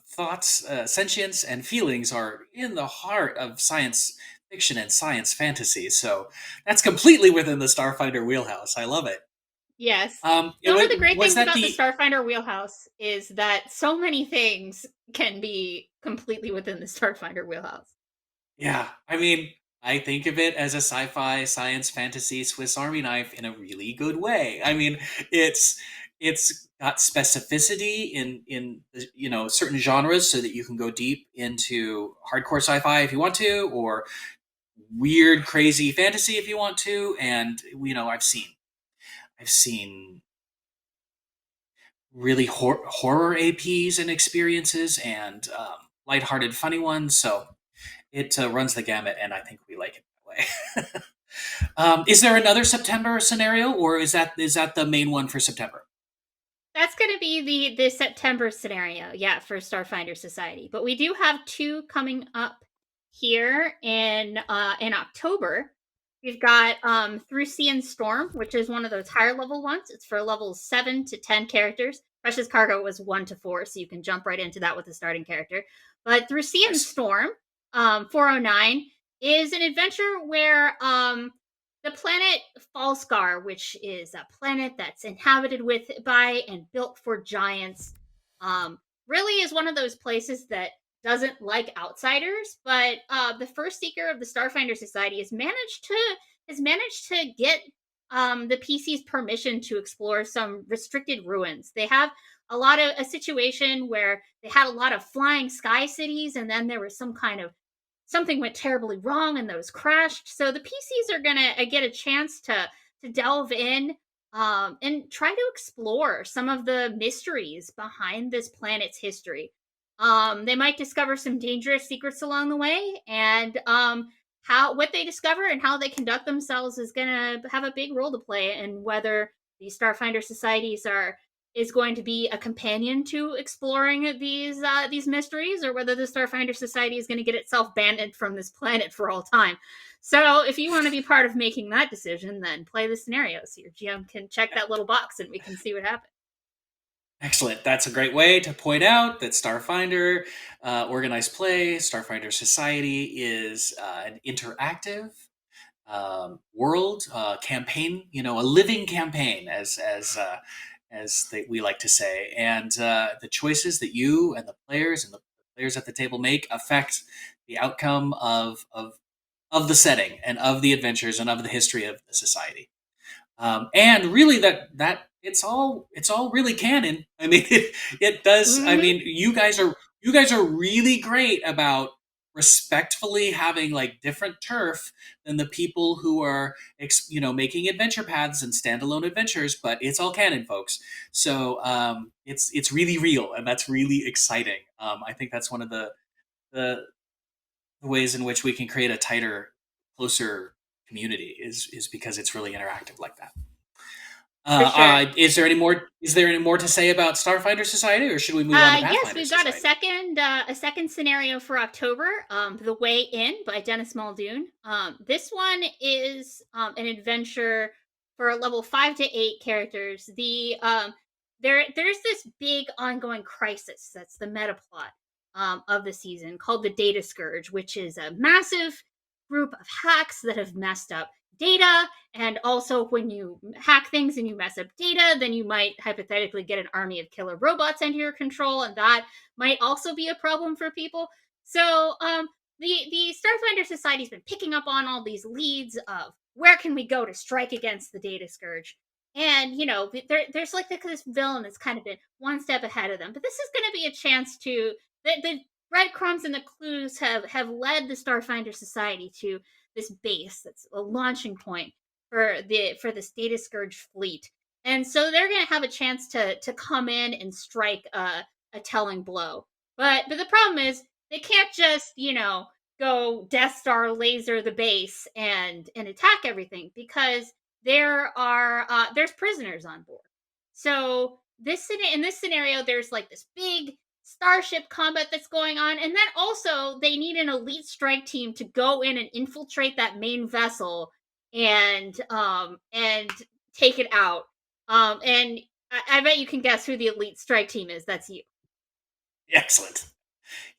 thoughts, sentience, and feelings are in the heart of science fiction and science fantasy. So that's completely within the Starfinder wheelhouse. I love it. Yes. One of the great things about the Starfinder wheelhouse is that so many things can be completely within the Starfinder wheelhouse. Yeah, I mean, I think of it as a sci-fi science fantasy Swiss Army knife in a really good way. I mean, it's got specificity in certain genres, so that you can go deep into hardcore sci-fi if you want to, or weird, crazy fantasy if you want to. And I've seen really horror APs and experiences, and lighthearted, funny ones. So it runs the gamut, and I think we like it that way. Is there another September scenario, or is that the main one for September? That's going to be the September scenario, yeah, for Starfinder Society. But we do have two coming up here in October. We've got Through Sea and Storm, which is one of those higher level ones. It's for levels 7 to 10 characters. Precious Cargo was 1 to 4, so you can jump right into that with a starting character. But Through Sea and Storm, 409, is an adventure where the planet Falskar, which is a planet that's inhabited by and built for giants, really is one of those places that doesn't like outsiders. But the first seeker of the Starfinder Society has managed to get the PC's permission to explore some restricted ruins. They have a situation where they had a lot of flying sky cities, and then there was something went terribly wrong and those crashed. So the PCs are gonna get a chance to delve in and try to explore some of the mysteries behind this planet's history. They might discover some dangerous secrets along the way, and how what they discover and how they conduct themselves is going to have a big role to play in whether the Starfinder societies are is going to be a companion to exploring these mysteries, or whether the Starfinder Society is going to get itself banned from this planet for all time. So, if you want to be part of making that decision, then play the scenario so your GM can check that little box and we can see what happens. Excellent. That's a great way to point out that Starfinder Organized Play, Starfinder Society is an interactive world campaign. You know, a living campaign, we like to say, and the choices that you and the players at the table make affect the outcome of the setting and of the adventures and of the history of the society. And really, that it's all really canon. I mean, it does. I mean, you guys are really great about respectfully having like different turf than the people who are making adventure paths and standalone adventures, but it's all canon, folks. So it's really real, and that's really exciting. I think that's one of the ways in which we can create a tighter, closer community is because it's really interactive like that. Sure. Is there any more to say about Starfinder Society, or should we move on to Pathfinder Yes, we've got Society? a second scenario for October. The Way In by Dennis Muldoon. This one is an adventure for level 5 to 8 characters. There's this big ongoing crisis that's the meta plot of the season called the Data Scourge, which is a massive group of hacks that have messed up data. And also, when you hack things and you mess up data, then you might hypothetically get an army of killer robots under your control, and that might also be a problem for people. So, the Starfinder Society's been picking up on all these leads of where can we go to strike against the Data Scourge. And there's like this villain that's kind of been one step ahead of them. But this is going to be a chance to the breadcrumbs and the clues have led the Starfinder Society to this base that's a launching point for this Data Scourge fleet. And so they're going to have a chance to come in and strike a telling blow. But the problem is they can't just go Death Star laser the base and attack everything, because there's prisoners on board. So in this scenario, there's like this big starship combat that's going on, and then also they need an elite strike team to go in and infiltrate that main vessel and take it out. And I bet you can guess who the elite strike team is. That's you. Excellent.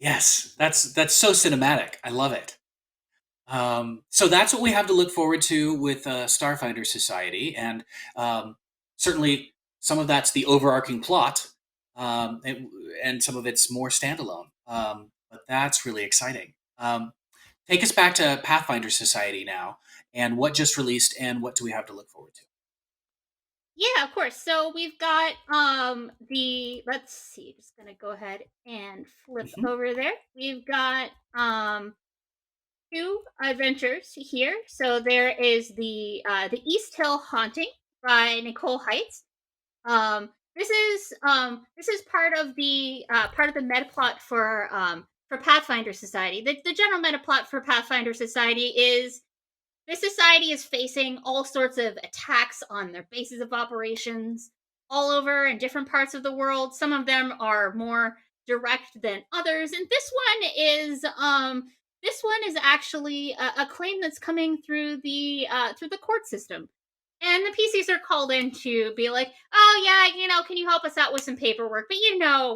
Yes, that's so cinematic. I love it. So that's what we have to look forward to with Starfinder Society, and certainly some of that's the overarching plot, and some of it's more standalone. But that's really exciting. Take us back to Pathfinder Society now, and what just released, and what do we have to look forward to? Yeah, of course. So we've got let's see, just gonna go ahead and flip over there. We've got 2 adventures here. So there is the East Hill Haunting by Nicole Heights. This is part of the meta plot for Pathfinder Society. The general meta plot for Pathfinder Society is this society is facing all sorts of attacks on their bases of operations all over in different parts of the world. Some of them are more direct than others, and this one is actually a claim that's coming through the court system. And the PCs are called in to be like, oh, yeah, can you help us out with some paperwork? But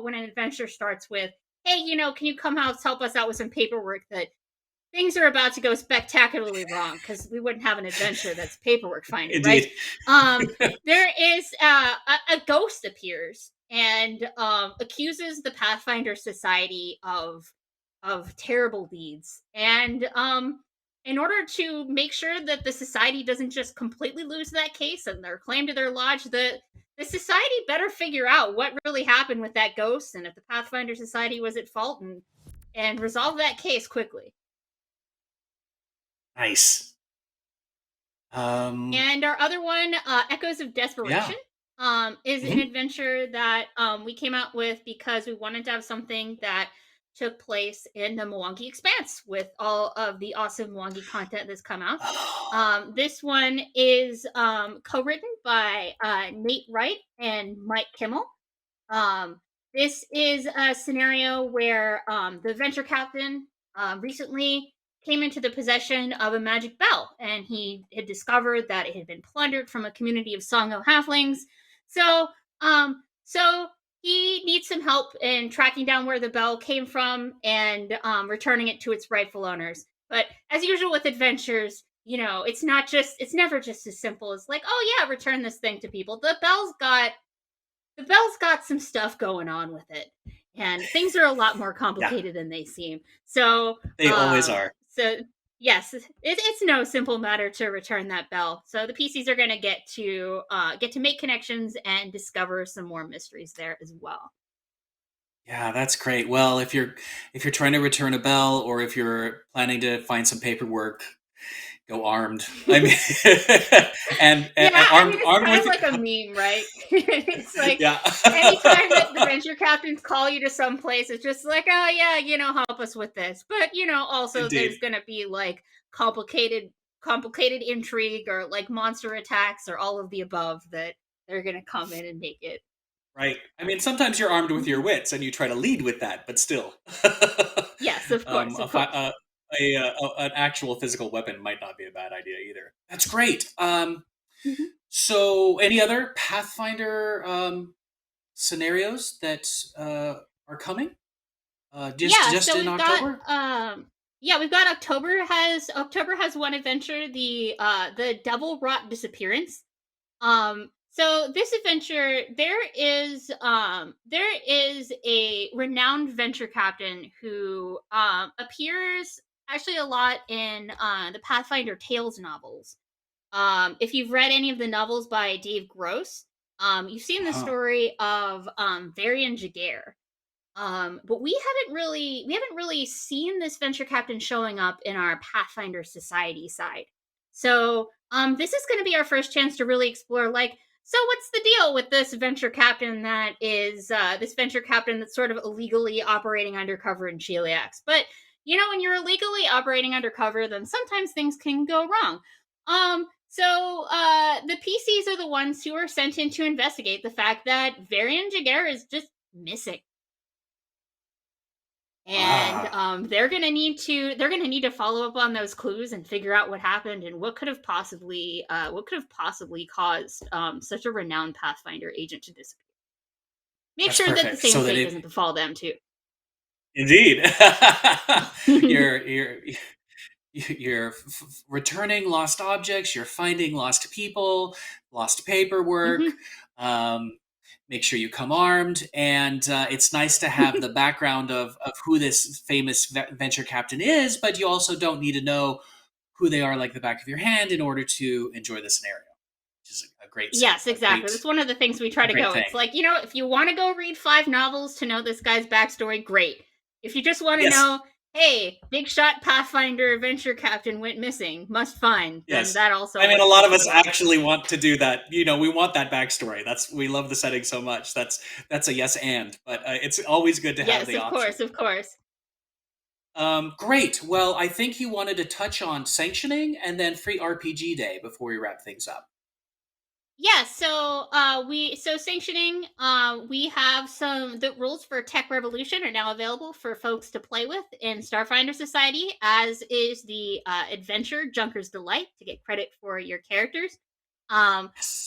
when an adventure starts with, hey, can you come help us out with some paperwork, that things are about to go spectacularly wrong, because we wouldn't have an adventure that's paperwork finding, right? There is a ghost appears and accuses the Pathfinder Society of terrible deeds. And in order to make sure that the society doesn't just completely lose that case and their claim to their lodge, the society better figure out what really happened with that ghost, and if the Pathfinder Society was at fault, and resolve that case quickly. Nice. And our other one, Echoes of Yeah. Desperation, is an adventure that we came out with because we wanted to have something that took place in the Mwangi Expanse with all of the awesome Mwangi content that's come out. This one is co-written by Nate Wright and Mike Kimmel. Um, this is a scenario where the venture captain recently came into the possession of a magic bell, and he had discovered that it had been plundered from a community of Songo halflings. So he needs some help in tracking down where the bell came from and returning it to its rightful owners. But as usual with adventures, it's never just as simple as like, oh yeah, return this thing to people. The bell's got some stuff going on with it, and things are a lot more complicated than they seem. So They always are. So yes, it's no simple matter to return that bell. So the PCs are going to get to make connections and discover some more mysteries there as well. Yeah, that's great. Well, if you're trying to return a bell, or if you're planning to find some paperwork, go armed. I mean, and armed, it's armed kind with of like a meme, right? It's like anytime that the venture captains call you to some place, it's just like, oh yeah, help us with this. But also Indeed. there's gonna be like complicated intrigue or like monster attacks or all of the above that they're gonna come in and make it. Right. I mean, sometimes you're armed with your wits and you try to lead with that, but still. Yes, of course. An actual physical weapon might not be a bad idea either. That's great. Mm-hmm. So, any other Pathfinder scenarios that are coming? Just so in October? We've got October has one adventure, the Devil Wrought Disappearance. So this adventure, there is a renowned venture captain who appears actually a lot in the Pathfinder Tales novels. If you've read any of the novels by Dave Gross, you've seen the story of Varian Jaeger. But we haven't really seen this venture captain showing up in our Pathfinder Society side. So this is going to be our first chance to really explore, like, so what's the deal with this venture captain that's sort of illegally operating undercover in Cheliax? But when you're illegally operating undercover, then sometimes things can go wrong. So the PCs are the ones who are sent in to investigate the fact that Varian Jaeger is just missing. And they're gonna need to follow up on those clues and figure out what happened and what could have possibly caused such a renowned Pathfinder agent to disappear. Make sure that the same fate doesn't befall them too. Indeed. You're returning lost objects. You're finding lost people, lost paperwork. Make sure you come armed, and it's nice to have the background of who this famous venture captain is, but you also don't need to know who they are like the back of your hand in order to enjoy the scenario, which is a great Yes, exactly. That's one of the things we try to go. It's like, if you want to go read 5 novels to know this guy's backstory, great. If you just want to know, hey, big shot Pathfinder adventure captain went missing, must find. Yes. That also. I mean, a lot of us actually want to do that. We want that backstory. We love the setting so much. That's a yes and. But it's always good to have the option. Yes, of course. Great. Well, I think you wanted to touch on sanctioning and then free RPG day before we wrap things up. Yeah, so sanctioning, we have the rules for Tech Revolution are now available for folks to play with in Starfinder Society, as is the adventure Junker's Delight to get credit for your characters.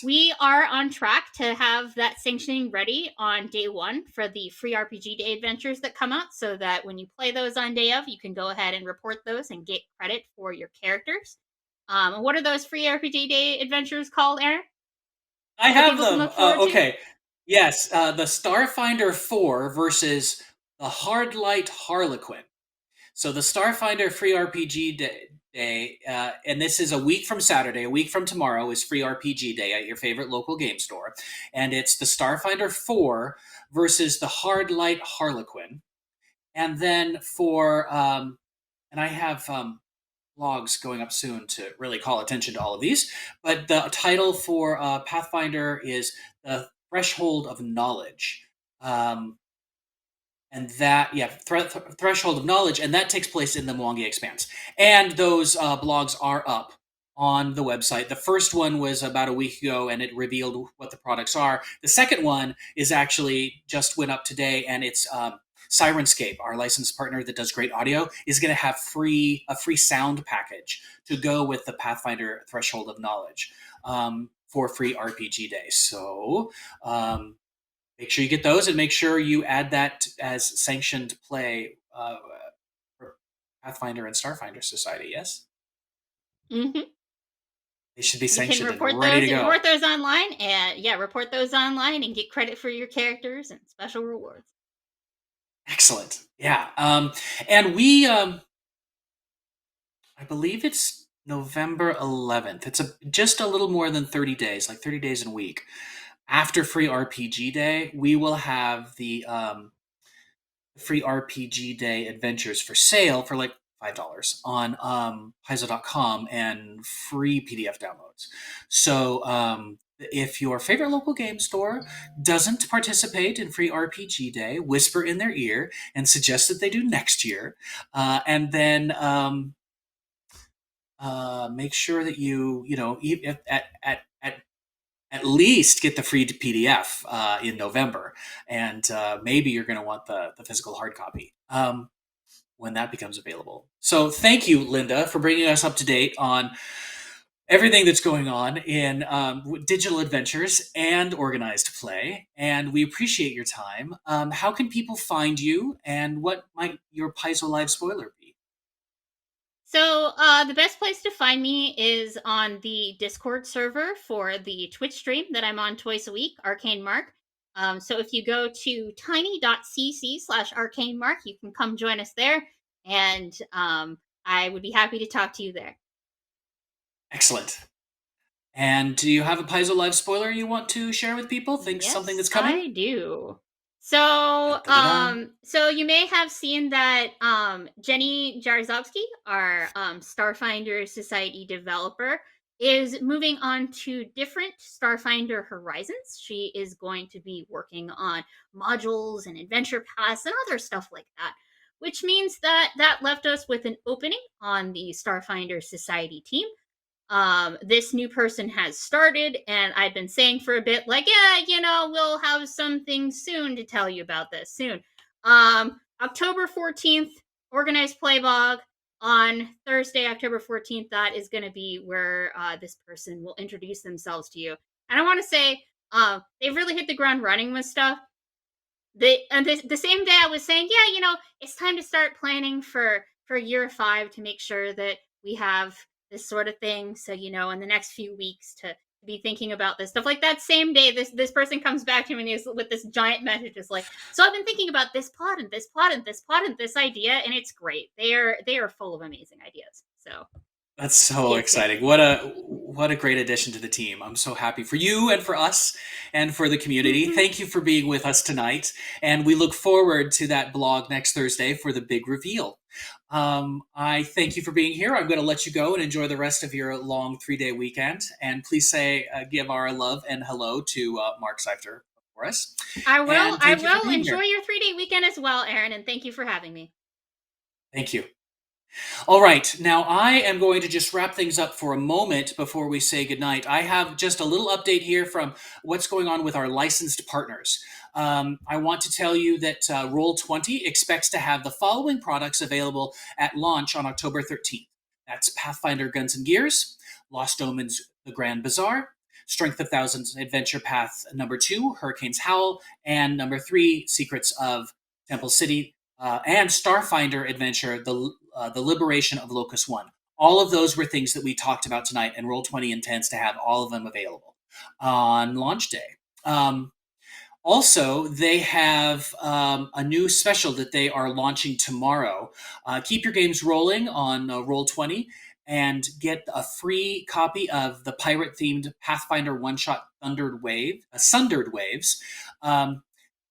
We are on track to have that sanctioning ready on day 1 for the free RPG day adventures that come out, so that when you play those on day of, you can go ahead and report those and get credit for your characters. What are those free RPG day adventures called, Aaron? I have them. Okay. Yes. The Starfinder 4 versus the Hardlight Harlequin. So the Starfinder free RPG day, and this is a week from Saturday, a week from tomorrow is free RPG day at your favorite local game store. And it's the Starfinder 4 versus the Hardlight Harlequin. And then for, and I have blogs going up soon to really call attention to all of these. But the title for Pathfinder is The Threshold of Knowledge. And that, Threshold of Knowledge, and that takes place in the Mwangi Expanse. And those blogs are up on the website. The first one was about a week ago, and it revealed what the products are. The second one is actually just went up today, and it's Sirenscape, our licensed partner that does great audio, is going to have a free sound package to go with the Pathfinder Threshold of Knowledge for free RPG Day. So make sure you get those, and make sure you add that as sanctioned play for Pathfinder and Starfinder Society. Yes, Mm-hmm. they should be You can sanctioned and report ready those to go. report those online, and report those online and get credit for your characters and special rewards. Excellent. Yeah. And we, I believe it's November 11th. It's just a little more than 30 days, like 30 days and a week. After Free RPG Day, we will have the Free RPG Day adventures for sale for like $5 on Paizo.com and free PDF downloads. So if your favorite local game store doesn't participate in Free RPG Day, whisper in their ear and suggest that they do next year. And then make sure that you at least get the free PDF in November, and maybe you're going to want the physical hard copy when that becomes available. So thank you, Linda, for bringing us up to date on everything that's going on in digital adventures and organized play, and we appreciate your time. How can people find you, and what might your Paizo Live spoiler be? So the best place to find me is on the Discord server for the Twitch stream that I'm on twice a week, Arcane Mark. So if you go to tiny.cc/arcanemark, you can come join us there, and I would be happy to talk to you there. Excellent. And do you have a Paizo Live spoiler you want to share with people? Something that's coming? I do. So, so you may have seen that Jenny Jarzowski, our Starfinder Society developer, is moving on to different Starfinder horizons. She is going to be working on modules and adventure paths and other stuff like that, which means that left us with an opening on the Starfinder Society team. This new person has started, and I've been saying for a bit, like, we'll have some things soon to tell you about this soon. October 14th, organized playbog. On Thursday, October 14th, that is going to be where this person will introduce themselves to you. And I want to say, they've really hit the ground running with stuff. The same day I was saying, it's time to start planning for year 5 to make sure that we have this sort of thing. So, in the next few weeks to be thinking about this stuff. Like that same day, this person comes back to me with this giant message. It's like, so I've been thinking about this plot and this plot and this plot and this idea, and it's great. They are full of amazing ideas. So that's so exciting. What a great addition to the team. I'm so happy for you and for us and for the community. Thank you for being with us tonight. And we look forward to that blog next Thursday for the big reveal. I thank you for being here. I'm going to let you go and enjoy the rest of your long 3-day weekend. And please give our love and hello to Mark Seifter for us. I will enjoy your 3-day weekend as well, Aaron. And thank you for having me. Thank you. All right, now I am going to just wrap things up for a moment before we say goodnight. I have just a little update here from what's going on with our licensed partners. I want to tell you that Roll20 expects to have the following products available at launch on October 13th. That's Pathfinder Guns and Gears, Lost Omens The Grand Bazaar, Strength of Thousands Adventure Path number 2, Hurricane's Howl, and number 3, Secrets of Temple City, and Starfinder Adventure, the Liberation of Locus 1. All of those were things that we talked about tonight, and Roll20 intends to have all of them available on launch day. Also, they have a new special that they are launching tomorrow. Keep your games rolling on Roll20 and get a free copy of the pirate-themed Pathfinder one-shot Sundered Waves.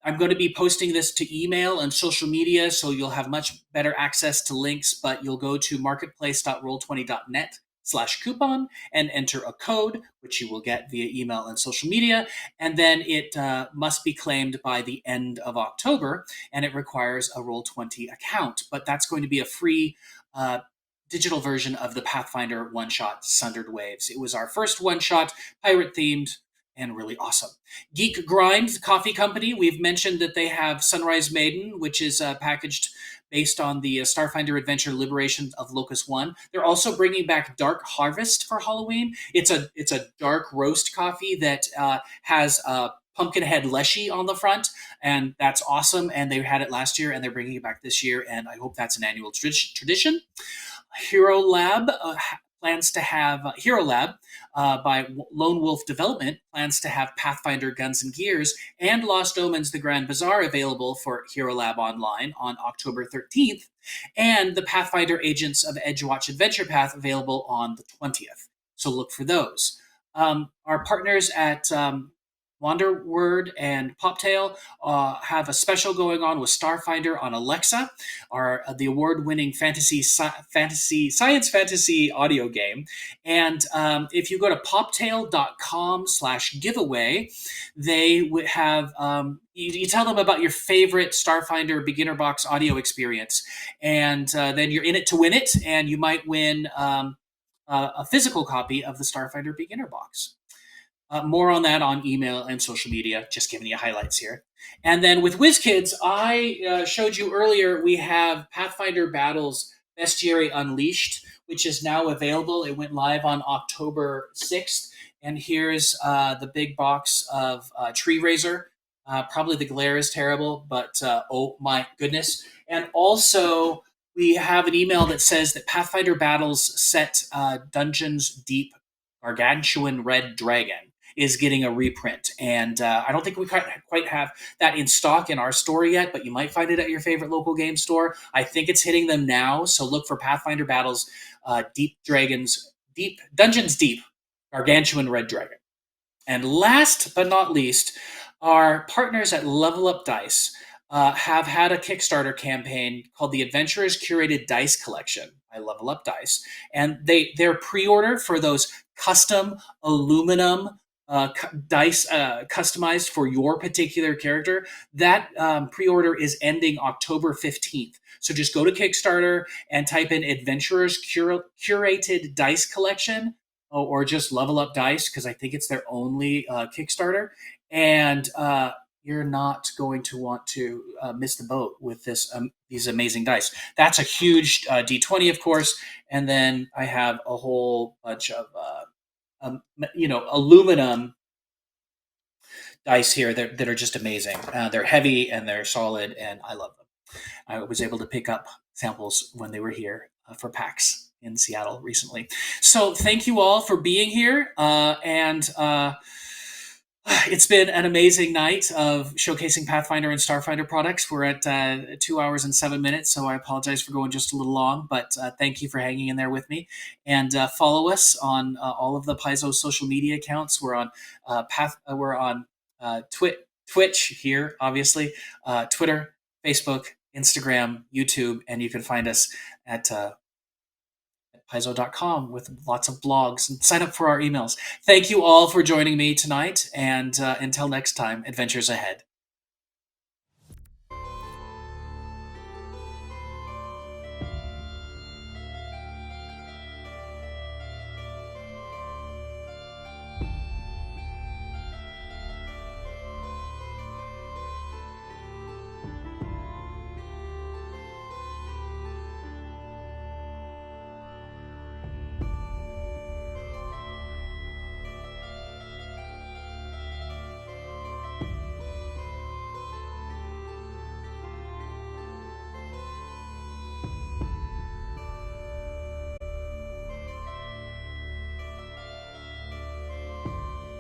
I'm going to be posting this to email and social media, so you'll have much better access to links, but you'll go to marketplace.roll20.net/coupon and enter a code, which you will get via email and social media. And then it must be claimed by the end of October, and it requires a Roll20 account. But that's going to be a free digital version of the Pathfinder one-shot Sundered Waves. It was our first one-shot, pirate-themed, and really awesome. Geek Grind Coffee Company, we've mentioned that they have Sunrise Maiden, which is packaged based on the Starfinder adventure Liberation of Locus 1. They're also bringing back Dark Harvest for Halloween. It's a dark roast coffee that has Pumpkinhead Leshy on the front, and that's awesome. And they had it last year, and they're bringing it back this year, and I hope that's an annual tradition. Hero Lab plans to have Hero Lab by Lone Wolf Development plans to have Pathfinder Guns and Gears and Lost Omens The Grand Bazaar available for Hero Lab Online on October 13th, and the Pathfinder Agents of Edgewatch Adventure Path available on the 20th. So look for those. Our partners at Wanderword and Poptail have a special going on with Starfinder on Alexa, the award-winning science fantasy audio game. And if you go to poptail.com/giveaway, they would have you tell them about your favorite Starfinder beginner box audio experience, and then you're in it to win it, and you might win a physical copy of the Starfinder beginner box. More on that on email and social media, just giving you highlights here. And then with WizKids, I showed you earlier, we have Pathfinder Battles Bestiary Unleashed, which is now available. It went live on October 6th. And here's the big box of Tree Razor. Probably the glare is terrible, but oh my goodness. And also, we have an email that says that Pathfinder Battles set Dungeons Deep Gargantuan Red Dragon is getting a reprint. And I don't think we quite have that in stock in our store yet, but you might find it at your favorite local game store. I think it's hitting them now, so look for Pathfinder Battles Dungeons Deep Gargantuan Red Dragon. And last but not least, our partners at Level Up Dice have had a Kickstarter campaign called the Adventurers Curated Dice Collection by Level Up Dice. And their pre-order for those custom aluminum dice customized for your particular character, that pre-order is ending October 15th. So just go to Kickstarter and type in Adventurers Curated Dice Collection, or just Level Up Dice, because I think it's their only Kickstarter. And you're not going to want to miss the boat with these amazing dice. That's a huge D20, of course. And then I have a whole bunch of aluminum dice here that are just amazing. They're heavy and they're solid, and I love them. I was able to pick up samples when they were here for PAX in Seattle recently. So thank you all for being here, and it's been an amazing night of showcasing Pathfinder and Starfinder products. We're at 2 hours and 7 minutes, so I apologize for going just a little long, but thank you for hanging in there with me. And follow us on all of the Paizo social media accounts. We're on Twitch here, obviously, Twitter, Facebook, Instagram, YouTube, and you can find us at Paizo.com with lots of blogs, and sign up for our emails. Thank you all for joining me tonight, and until next time, adventures ahead.